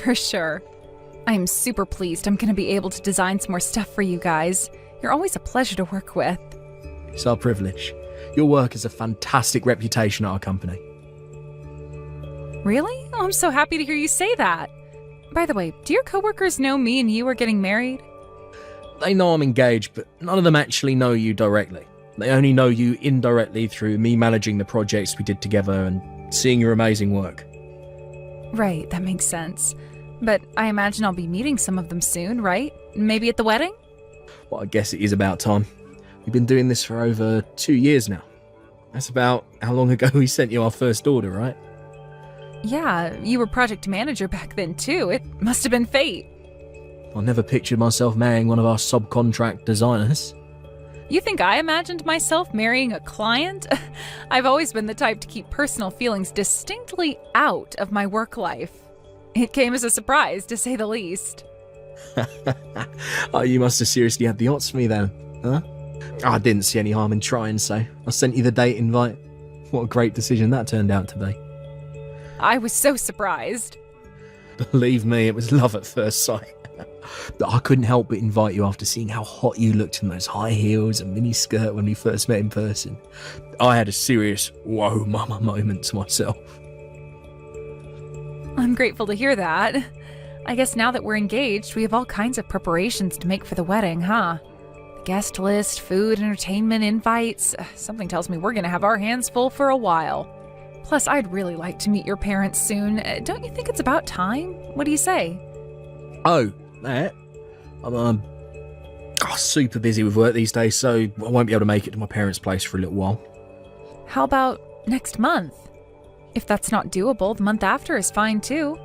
For sure. I'm super pleased I'm going to be able to design some more stuff for you guys. You're always a pleasure to work with. It's our privilege. Your work has a fantastic reputation at our company. Really? Oh, I'm so happy to hear you say that. By the way, do your coworkers know me and you are getting married? They know I'm engaged, but none of them actually know you directly. They only know you indirectly through me managing the projects we did together and seeing your amazing work. Right, that makes sense. But I imagine I'll be meeting some of them soon, right? Maybe at the wedding? Well, I guess it is about time. We've been doing this for over 2 years now. That's about how long ago we sent you our first order, right? Yeah, you were project manager back then too. It must have been fate. I never pictured myself marrying one of our subcontract designers. You think I imagined myself marrying a client? I've always been the type to keep personal feelings distinctly out of my work life. It came as a surprise, to say the least. Oh, you must have seriously had the odds for me then, huh? I didn't see any harm in trying, so I sent you the date invite. What a great decision that turned out to be. I was so surprised. Believe me, it was love at first sight. I couldn't help but invite you after seeing how hot you looked in those high heels and mini skirt when we first met in person. I had a serious whoa mama moment to myself. I'm grateful to hear that. I guess now that we're engaged, we have all kinds of preparations to make for the wedding, huh? The guest list, food, entertainment, invites. Something tells me we're gonna have our hands full for a while. Plus, I'd really like to meet your parents soon. Don't you think it's about time? What do you say? Oh, that? I'm super busy with work these days, so I won't be able to make it to my parents' place for a little while. How about next month? If that's not doable, the month after is fine too.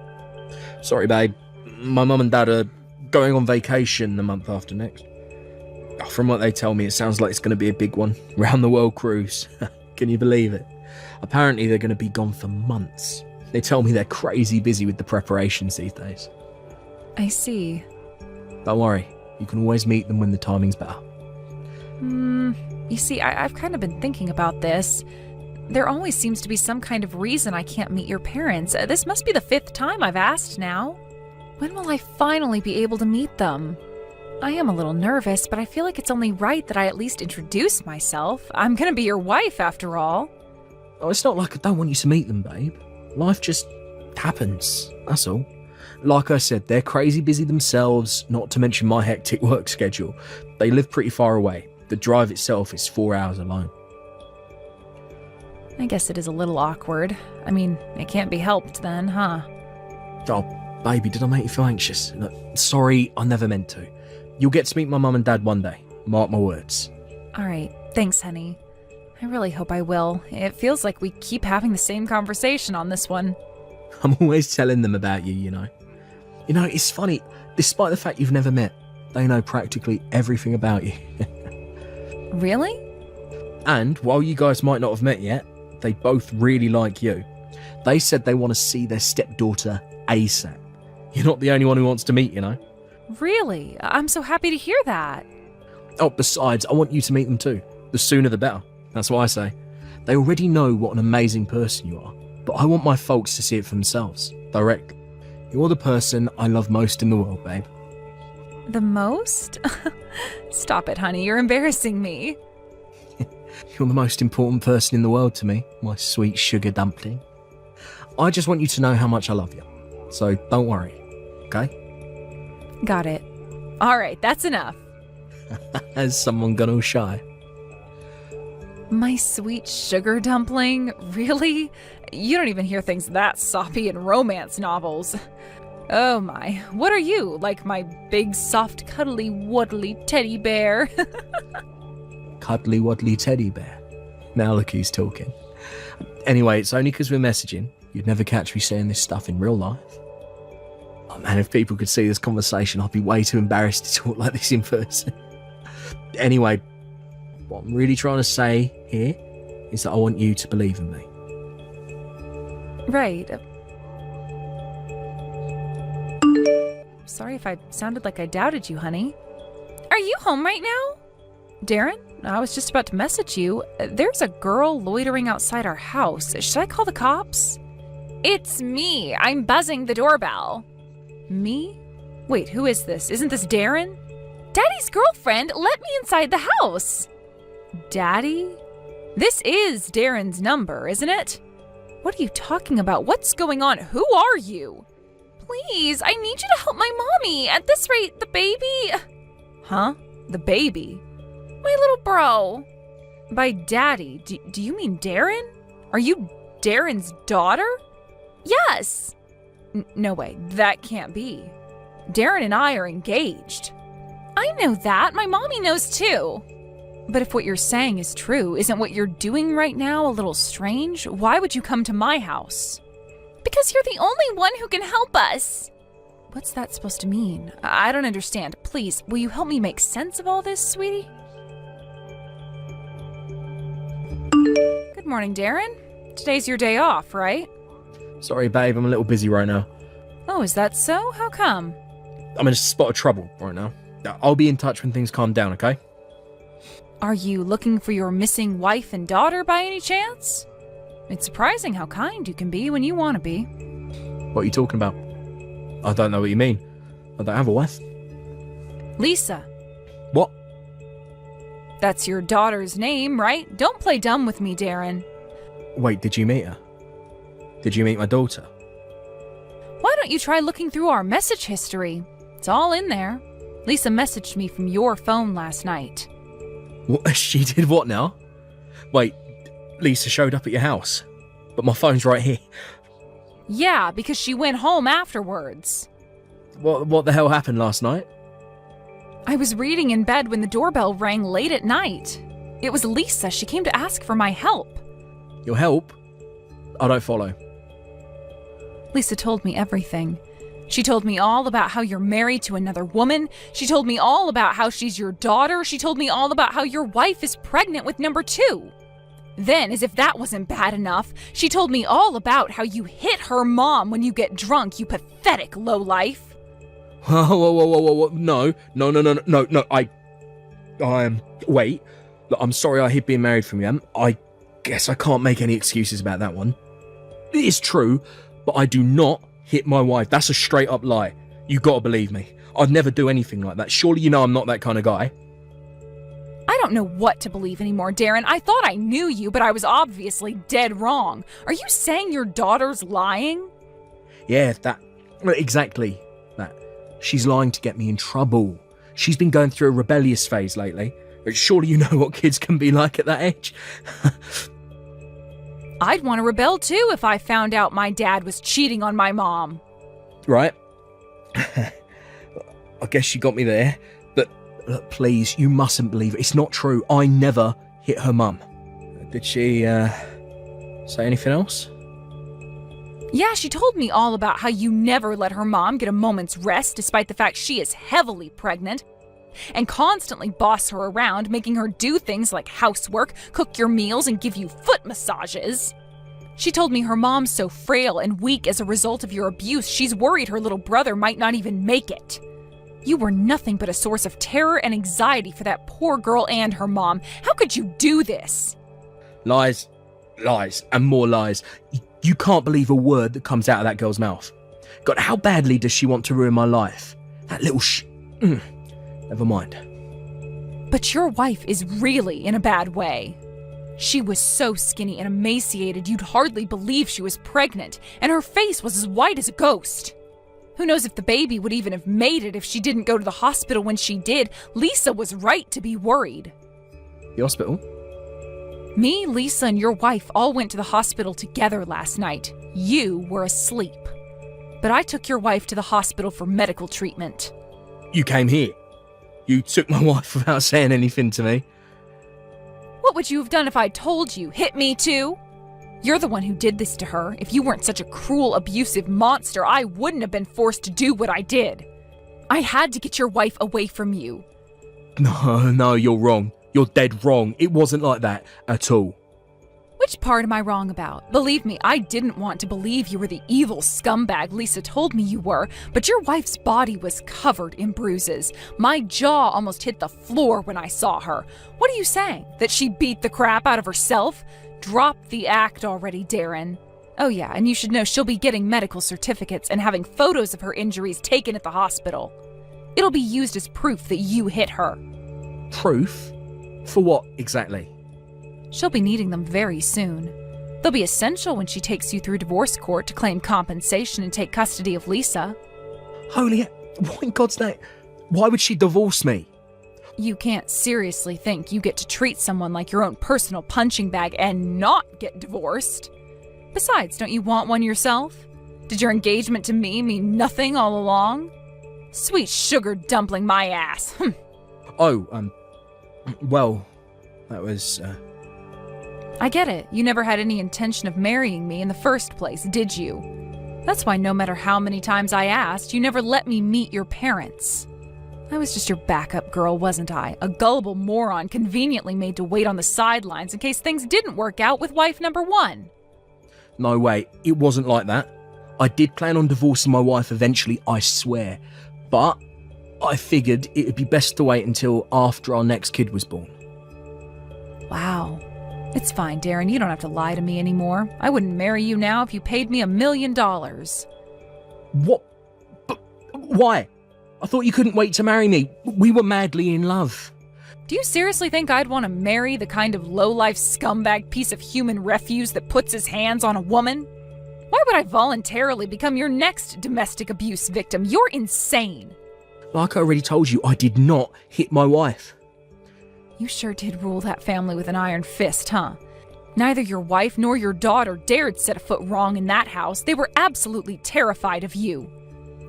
Sorry, babe. My mum and dad are going on vacation the month after next. From what they tell me, it sounds like it's going to be a big one. Round the world cruise. Can you believe it? Apparently they're going to be gone for months. They tell me they're crazy busy with the preparations these days. I see. Don't worry, you can always meet them when the timing's better. You see, I've kind of been thinking about this. There always seems to be some kind of reason I can't meet your parents. This must be the 5th time I've asked now. When will I finally be able to meet them? I am a little nervous, but I feel like it's only right that I at least introduce myself. I'm gonna be your wife, after all. Oh, it's not like I don't want you to meet them, babe. Life just happens, that's all. Like I said, they're crazy busy themselves, not to mention my hectic work schedule. They live pretty far away. The drive itself is 4 hours alone. I guess it is a little awkward. I mean, it can't be helped then, huh? Oh, baby, did I make you feel anxious? Look, sorry, I never meant to. You'll get to meet my mum and dad one day. Mark my words. All right, thanks, honey. I really hope I will. It feels like we keep having the same conversation on this one. I'm always telling them about you, you know. You know, it's funny, despite the fact you've never met, they know practically everything about you. Really? And while you guys might not have met yet, they both really like you. They said they want to see their stepdaughter ASAP. You're not the only one who wants to meet, you know. Really? I'm so happy to hear that. Oh, besides, I want you to meet them too. The sooner the better. That's what I say. They already know what an amazing person you are, but I want my folks to see it for themselves, directly. You're the person I love most in the world, babe. The most? Stop it, honey. You're embarrassing me. You're the most important person in the world to me, my sweet sugar dumpling. I just want you to know how much I love you. So don't worry, okay? Got it. All right, that's enough. Has someone gone all shy? My sweet sugar dumpling? Really? You don't even hear things that soppy in romance novels. Oh my, what are you? Like my big, soft, cuddly, waddly teddy bear? Cuddly waddly teddy bear. Now look who's talking. Anyway, it's only because we're messaging. You'd never catch me saying this stuff in real life. Oh man, if people could see this conversation, I'd be way too embarrassed to talk like this in person. Anyway, what I'm really trying to say here is that I want you to believe in me. Right. Sorry if I sounded like I doubted you, honey. Are you home right now? Darren, I was just about to message you. There's a girl loitering outside our house. Should I call the cops? It's me. I'm buzzing the doorbell. Me? Wait, who is this? Isn't this Darren? Daddy's girlfriend. Let me inside the house. Daddy? This is Darren's number, isn't it? What are you talking about? What's going on? Who are you? Please, I need you to help my mommy. At this rate, the baby... Huh? The baby? My little bro. By daddy, do you mean Darren? Are you Darren's daughter? Yes. No way, that can't be. Darren and I are engaged. I know that. My mommy knows too. But if what you're saying is true, isn't what you're doing right now a little strange? Why would you come to my house? Because you're the only one who can help us. What's that supposed to mean? I don't understand. Please, will you help me make sense of all this, sweetie? Good morning, Darren. Today's your day off, right? Sorry, babe, I'm a little busy right now. Oh, is that so? How come? I'm in a spot of trouble right now. I'll be in touch when things calm down, okay? Are you looking for your missing wife and daughter by any chance? It's surprising how kind you can be when you want to be. What are you talking about? I don't know what you mean. I don't have a wife. Lisa. What? That's your daughter's name, right? Don't play dumb with me, Darren. Wait, did you meet her? Did you meet my daughter? Why don't you try looking through our message history? It's all in there. Lisa messaged me from your phone last night. What? She did what now? Wait, Lisa showed up at your house, but my phone's right here. Yeah, because she went home afterwards. What the hell happened last night? I was reading in bed when the doorbell rang late at night. It was Lisa. She came to ask for my help. Your help? I don't follow. Lisa told me everything. She told me all about how you're married to another woman. She told me all about how she's your daughter. She told me all about how your wife is pregnant with number 2. Then, as if that wasn't bad enough, she told me all about how you hit her mom when you get drunk, you pathetic lowlife. Whoa. No. Wait. Look, I'm sorry I hid being married from you. I guess I can't make any excuses about that one. It is true, but I do not hit my wife. That's a straight up lie. You gotta believe me. I'd never do anything like that. Surely you know I'm not that kind of guy. I don't know what to believe anymore, Darren. I thought I knew you, but I was obviously dead wrong. Are you saying your daughter's lying? Yeah, exactly that. She's lying to get me in trouble. She's been going through a rebellious phase lately. But surely you know what kids can be like at that age. I'd want to rebel too if I found out my dad was cheating on my mom. Right. I guess you got me there. But look, please, you mustn't believe it. It's not true. I never hit her mum. Did she say anything else? Yeah, she told me all about how you never let her mom get a moment's rest despite the fact she is heavily pregnant, and constantly boss her around, making her do things like housework, cook your meals, and give you foot massages. She told me her mom's so frail and weak as a result of your abuse, she's worried her little brother might not even make it. You were nothing but a source of terror and anxiety for that poor girl and her mom. How could you do this? Lies, and more lies. You can't believe a word that comes out of that girl's mouth. God, how badly does she want to ruin my life? That little Never mind. But your wife is really in a bad way. She was so skinny and emaciated you'd hardly believe she was pregnant, and her face was as white as a ghost. Who knows if the baby would even have made it if she didn't go to the hospital when she did. Lisa was right to be worried. The hospital? Me, Lisa, and your wife all went to the hospital together last night. You were asleep. But I took your wife to the hospital for medical treatment. You came here. You took my wife without saying anything to me. What would you have done if I told you? Hit me too? You're the one who did this to her. If you weren't such a cruel, abusive monster, I wouldn't have been forced to do what I did. I had to get your wife away from you. No, you're wrong. You're dead wrong. It wasn't like that at all. Which part am I wrong about? Believe me, I didn't want to believe you were the evil scumbag Lisa told me you were, but your wife's body was covered in bruises. My jaw almost hit the floor when I saw her. What are you saying? That she beat the crap out of herself? Drop the act already, Darren. Oh yeah, and you should know she'll be getting medical certificates and having photos of her injuries taken at the hospital. It'll be used as proof that you hit her. Proof? For what exactly? She'll be needing them very soon. They'll be essential when she takes you through divorce court to claim compensation and take custody of Lisa. Holy, what in God's name? Why would she divorce me? You can't seriously think you get to treat someone like your own personal punching bag and not get divorced. Besides, don't you want one yourself? Did your engagement to me mean nothing all along? Sweet sugar dumpling my ass. Well, that was, I get it. You never had any intention of marrying me in the first place, did you? That's why no matter how many times I asked, you never let me meet your parents. I was just your backup girl, wasn't I? A gullible moron conveniently made to wait on the sidelines in case things didn't work out with wife number one. No way, it wasn't like that. I did plan on divorcing my wife eventually, I swear. But I figured it would be best to wait until after our next kid was born. Wow. It's fine, Darren. You don't have to lie to me anymore. I wouldn't marry you now if you paid me $1 million. What? But why? I thought you couldn't wait to marry me. We were madly in love. Do you seriously think I'd want to marry the kind of low-life scumbag piece of human refuse that puts his hands on a woman? Why would I voluntarily become your next domestic abuse victim? You're insane. Like I already told you, I did not hit my wife. You sure did rule that family with an iron fist, huh? Neither your wife nor your daughter dared set a foot wrong in that house. They were absolutely terrified of you.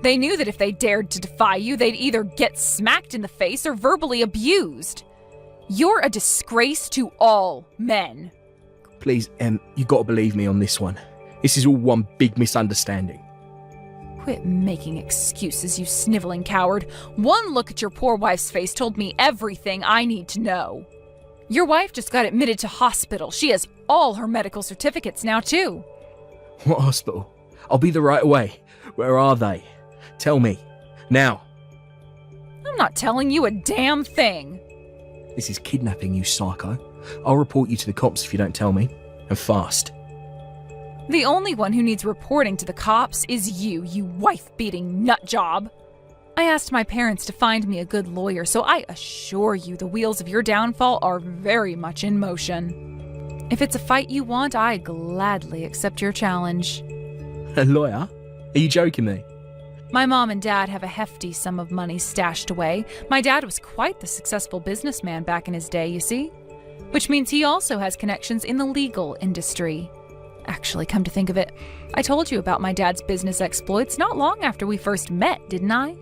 They knew that if they dared to defy you, they'd either get smacked in the face or verbally abused. You're a disgrace to all men. Please, you gotta believe me on this one. This is all one big misunderstanding. Quit making excuses, you sniveling coward. One look at your poor wife's face told me everything I need to know. Your wife just got admitted to hospital. She has all her medical certificates now, too. What hospital? I'll be there right away. Where are they? Tell me. Now. I'm not telling you a damn thing. This is kidnapping, you psycho. I'll report you to the cops if you don't tell me. And fast. The only one who needs reporting to the cops is you wife-beating nutjob. I asked my parents to find me a good lawyer, so I assure you the wheels of your downfall are very much in motion. If it's a fight you want, I gladly accept your challenge. A lawyer? Are you joking me? My mom and dad have a hefty sum of money stashed away. My dad was quite the successful businessman back in his day, you see. Which means he also has connections in the legal industry. Actually, come to think of it, I told you about my dad's business exploits not long after we first met, didn't I?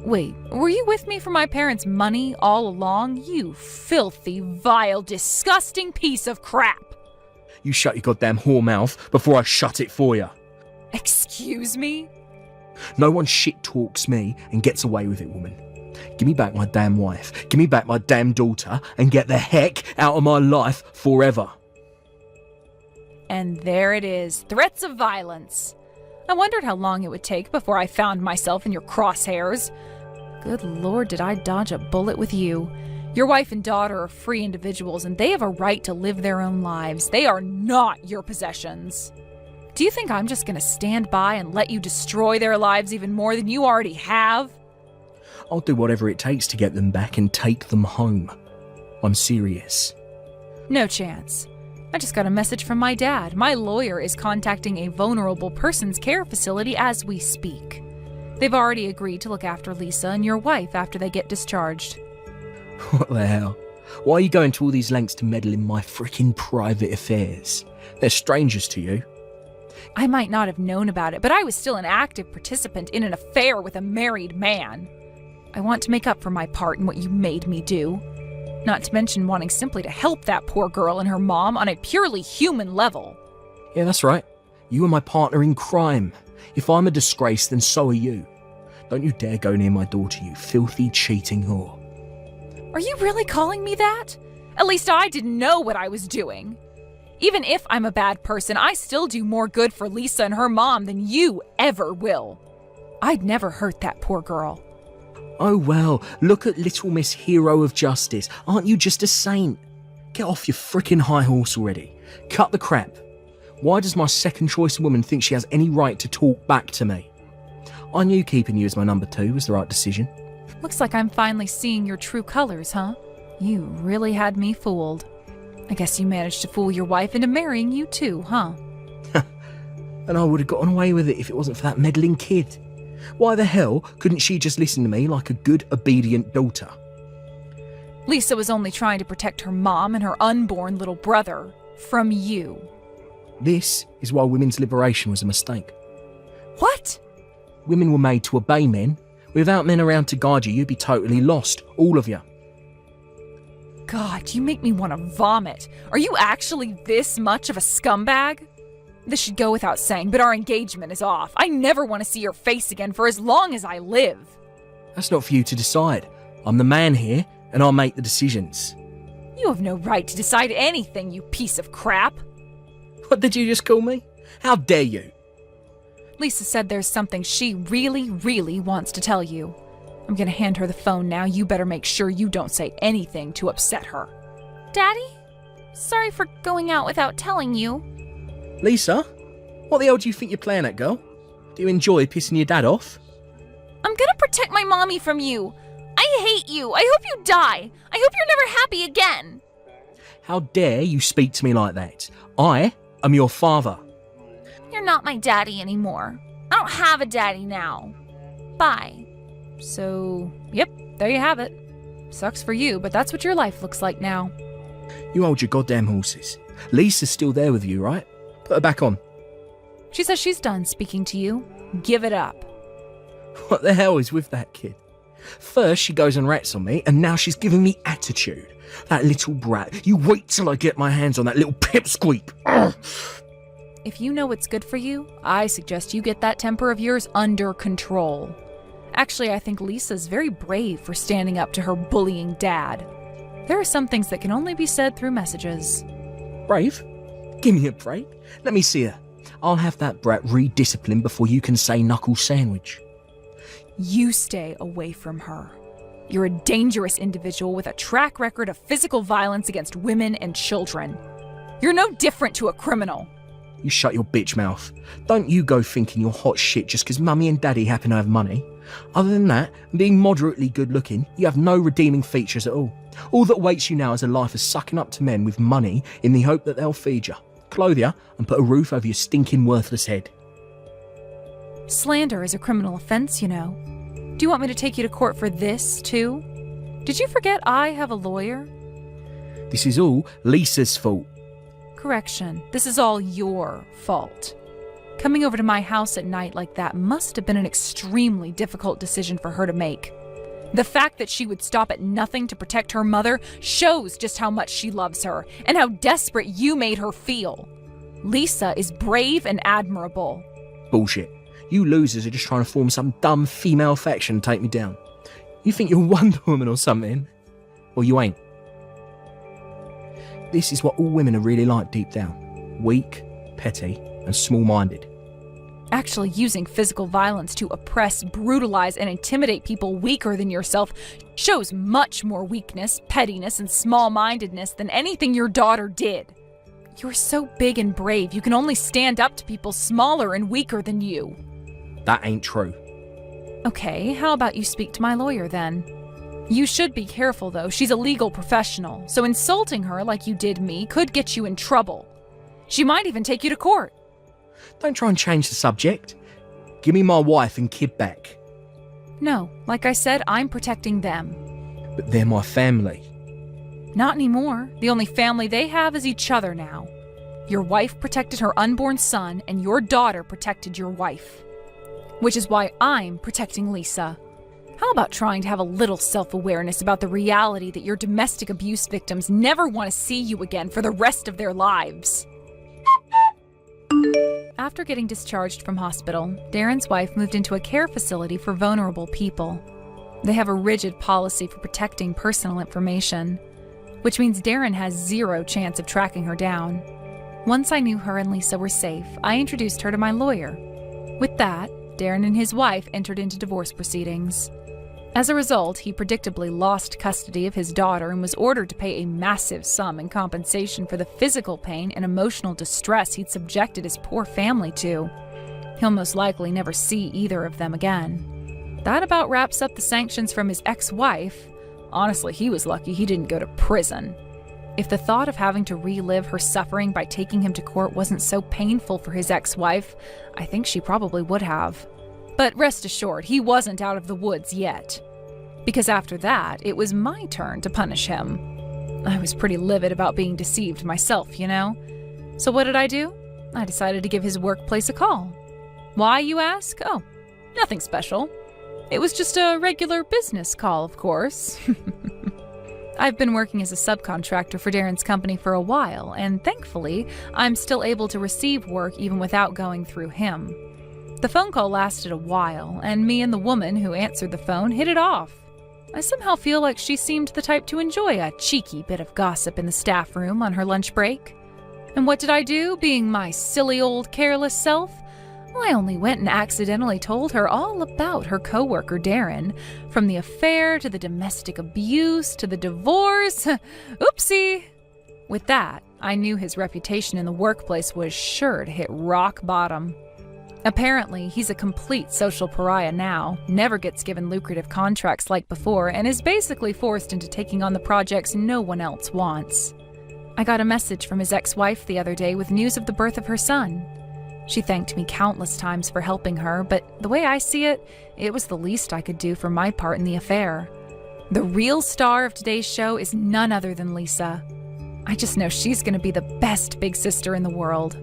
Wait, were you with me for my parents' money all along? You filthy, vile, disgusting piece of crap! You shut your goddamn whore mouth before I shut it for you. Excuse me? No one shit talks me and gets away with it, woman. Give me back my damn wife, give me back my damn daughter, and get the heck out of my life forever. And there it is, threats of violence. I wondered how long it would take before I found myself in your crosshairs. Good Lord, did I dodge a bullet with you. Your wife and daughter are free individuals, and they have a right to live their own lives. They are not your possessions. Do you think I'm just going to stand by and let you destroy their lives even more than you already have? I'll do whatever it takes to get them back and take them home. I'm serious. No chance. I just got a message from my dad. My lawyer is contacting a vulnerable persons care facility as we speak. They've already agreed to look after Lisa and your wife after they get discharged. What the hell? Why are you going to all these lengths to meddle in my freaking private affairs? They're strangers to you. I might not have known about it, but I was still an active participant in an affair with a married man. I want to make up for my part in what you made me do. Not to mention wanting simply to help that poor girl and her mom on a purely human level. Yeah, that's right. You are my partner in crime. If I'm a disgrace, then so are you. Don't you dare go near my daughter, you filthy, cheating whore. Are you really calling me that? At least I didn't know what I was doing. Even if I'm a bad person, I still do more good for Lisa and her mom than you ever will. I'd never hurt that poor girl. Oh well, look at Little Miss Hero of Justice. Aren't you just a saint? Get off your frickin' high horse already. Cut the crap. Why does my second choice woman think she has any right to talk back to me? I knew keeping you as my number 2 was the right decision. Looks like I'm finally seeing your true colors, huh? You really had me fooled. I guess you managed to fool your wife into marrying you too, huh? And I would have gotten away with it if it wasn't for that meddling kid. Why the hell couldn't she just listen to me like a good, obedient daughter? Lisa was only trying to protect her mom and her unborn little brother from you. This is why women's liberation was a mistake. What? Women were made to obey men. Without men around to guide you, you'd be totally lost, all of you. God, you make me want to vomit. Are you actually this much of a scumbag? This should go without saying, but our engagement is off. I never want to see your face again for as long as I live. That's not for you to decide. I'm the man here, and I'll make the decisions. You have no right to decide anything, you piece of crap. What did you just call me? How dare you? Lisa said there's something she really, really wants to tell you. I'm gonna hand her the phone now. You better make sure you don't say anything to upset her. Daddy? Sorry for going out without telling you. Lisa? What the hell do you think you're playing at, girl? Do you enjoy pissing your dad off? I'm gonna protect my mommy from you. I hate you. I hope you die. I hope you're never happy again. How dare you speak to me like that? I am your father. You're not my daddy anymore. I don't have a daddy now. Bye. So, yep, there you have it. Sucks for you, but that's what your life looks like now. You hold your goddamn horses. Lisa's still there with you, right? Put her back on. She says she's done speaking to you. Give it up. What the hell is with that kid? First she goes and rats on me, and now she's giving me attitude. That little brat. You wait till I get my hands on that little pipsqueak. Ugh. If you know what's good for you, I suggest you get that temper of yours under control. Actually, I think Lisa's very brave for standing up to her bullying dad. There are some things that can only be said through messages. Brave? Give me a break. Let me see her. I'll have that brat redisciplined before you can say knuckle sandwich. You stay away from her. You're a dangerous individual with a track record of physical violence against women and children. You're no different to a criminal. You shut your bitch mouth. Don't you go thinking you're hot shit just because mummy and daddy happen to have money. Other than that, being moderately good looking, you have no redeeming features at all. All that awaits you now is a life of sucking up to men with money in the hope that they'll feed you, clothe you, and put a roof over your stinking worthless head. Slander is a criminal offense, you know. Do you want me to take you to court for this, too? Did you forget I have a lawyer? This is all Lisa's fault. Correction, this is all your fault. Coming over to my house at night like that must have been an extremely difficult decision for her to make. The fact that she would stop at nothing to protect her mother shows just how much she loves her and how desperate you made her feel. Lisa is brave and admirable. Bullshit. You losers are just trying to form some dumb female faction and take me down. You think you're Wonder Woman or something? Well, you ain't. This is what all women are really like deep down. Weak, petty, and small-minded. Actually using physical violence to oppress, brutalize, and intimidate people weaker than yourself shows much more weakness, pettiness, and small-mindedness than anything your daughter did. You're so big and brave, you can only stand up to people smaller and weaker than you. That ain't true. Okay, how about you speak to my lawyer then? You should be careful though, she's a legal professional, so insulting her like you did me could get you in trouble. She might even take you to court. Don't try and change the subject. Give me my wife and kid back. No, like I said, I'm protecting them. But they're my family. Not anymore. The only family they have is each other now. Your wife protected her unborn son, and your daughter protected your wife. Which is why I'm protecting Lisa. How about trying to have a little self-awareness about the reality that your domestic abuse victims never want to see you again for the rest of their lives? After getting discharged from hospital, Darren's wife moved into a care facility for vulnerable people. They have a rigid policy for protecting personal information, which means Darren has zero chance of tracking her down. Once I knew her and Lisa were safe, I introduced her to my lawyer. With that, Darren and his wife entered into divorce proceedings. As a result, he predictably lost custody of his daughter and was ordered to pay a massive sum in compensation for the physical pain and emotional distress he'd subjected his poor family to. He'll most likely never see either of them again. That about wraps up the sanctions from his ex-wife. Honestly, he was lucky he didn't go to prison. If the thought of having to relive her suffering by taking him to court wasn't so painful for his ex-wife, I think she probably would have. But rest assured, he wasn't out of the woods yet. Because after that, it was my turn to punish him. I was pretty livid about being deceived myself, you know? So what did I do? I decided to give his workplace a call. Why, you ask? Oh, nothing special. It was just a regular business call, of course. I've been working as a subcontractor for Darren's company for a while, and thankfully, I'm still able to receive work even without going through him. The phone call lasted a while, and me and the woman who answered the phone hit it off. I somehow feel like she seemed the type to enjoy a cheeky bit of gossip in the staff room on her lunch break. And what did I do, being my silly old careless self? I only went and accidentally told her all about her coworker Darren, from the affair to the domestic abuse to the divorce. Oopsie! With that, I knew his reputation in the workplace was sure to hit rock bottom. Apparently, he's a complete social pariah now, never gets given lucrative contracts like before, and is basically forced into taking on the projects no one else wants. I got a message from his ex-wife the other day with news of the birth of her son. She thanked me countless times for helping her, but the way I see it, it was the least I could do for my part in the affair. The real star of today's show is none other than Lisa. I just know she's going to be the best big sister in the world.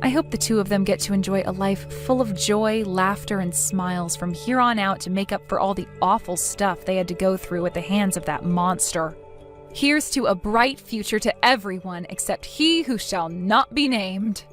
I hope the two of them get to enjoy a life full of joy, laughter, and smiles from here on out to make up for all the awful stuff they had to go through at the hands of that monster. Here's to a bright future to everyone except he who shall not be named.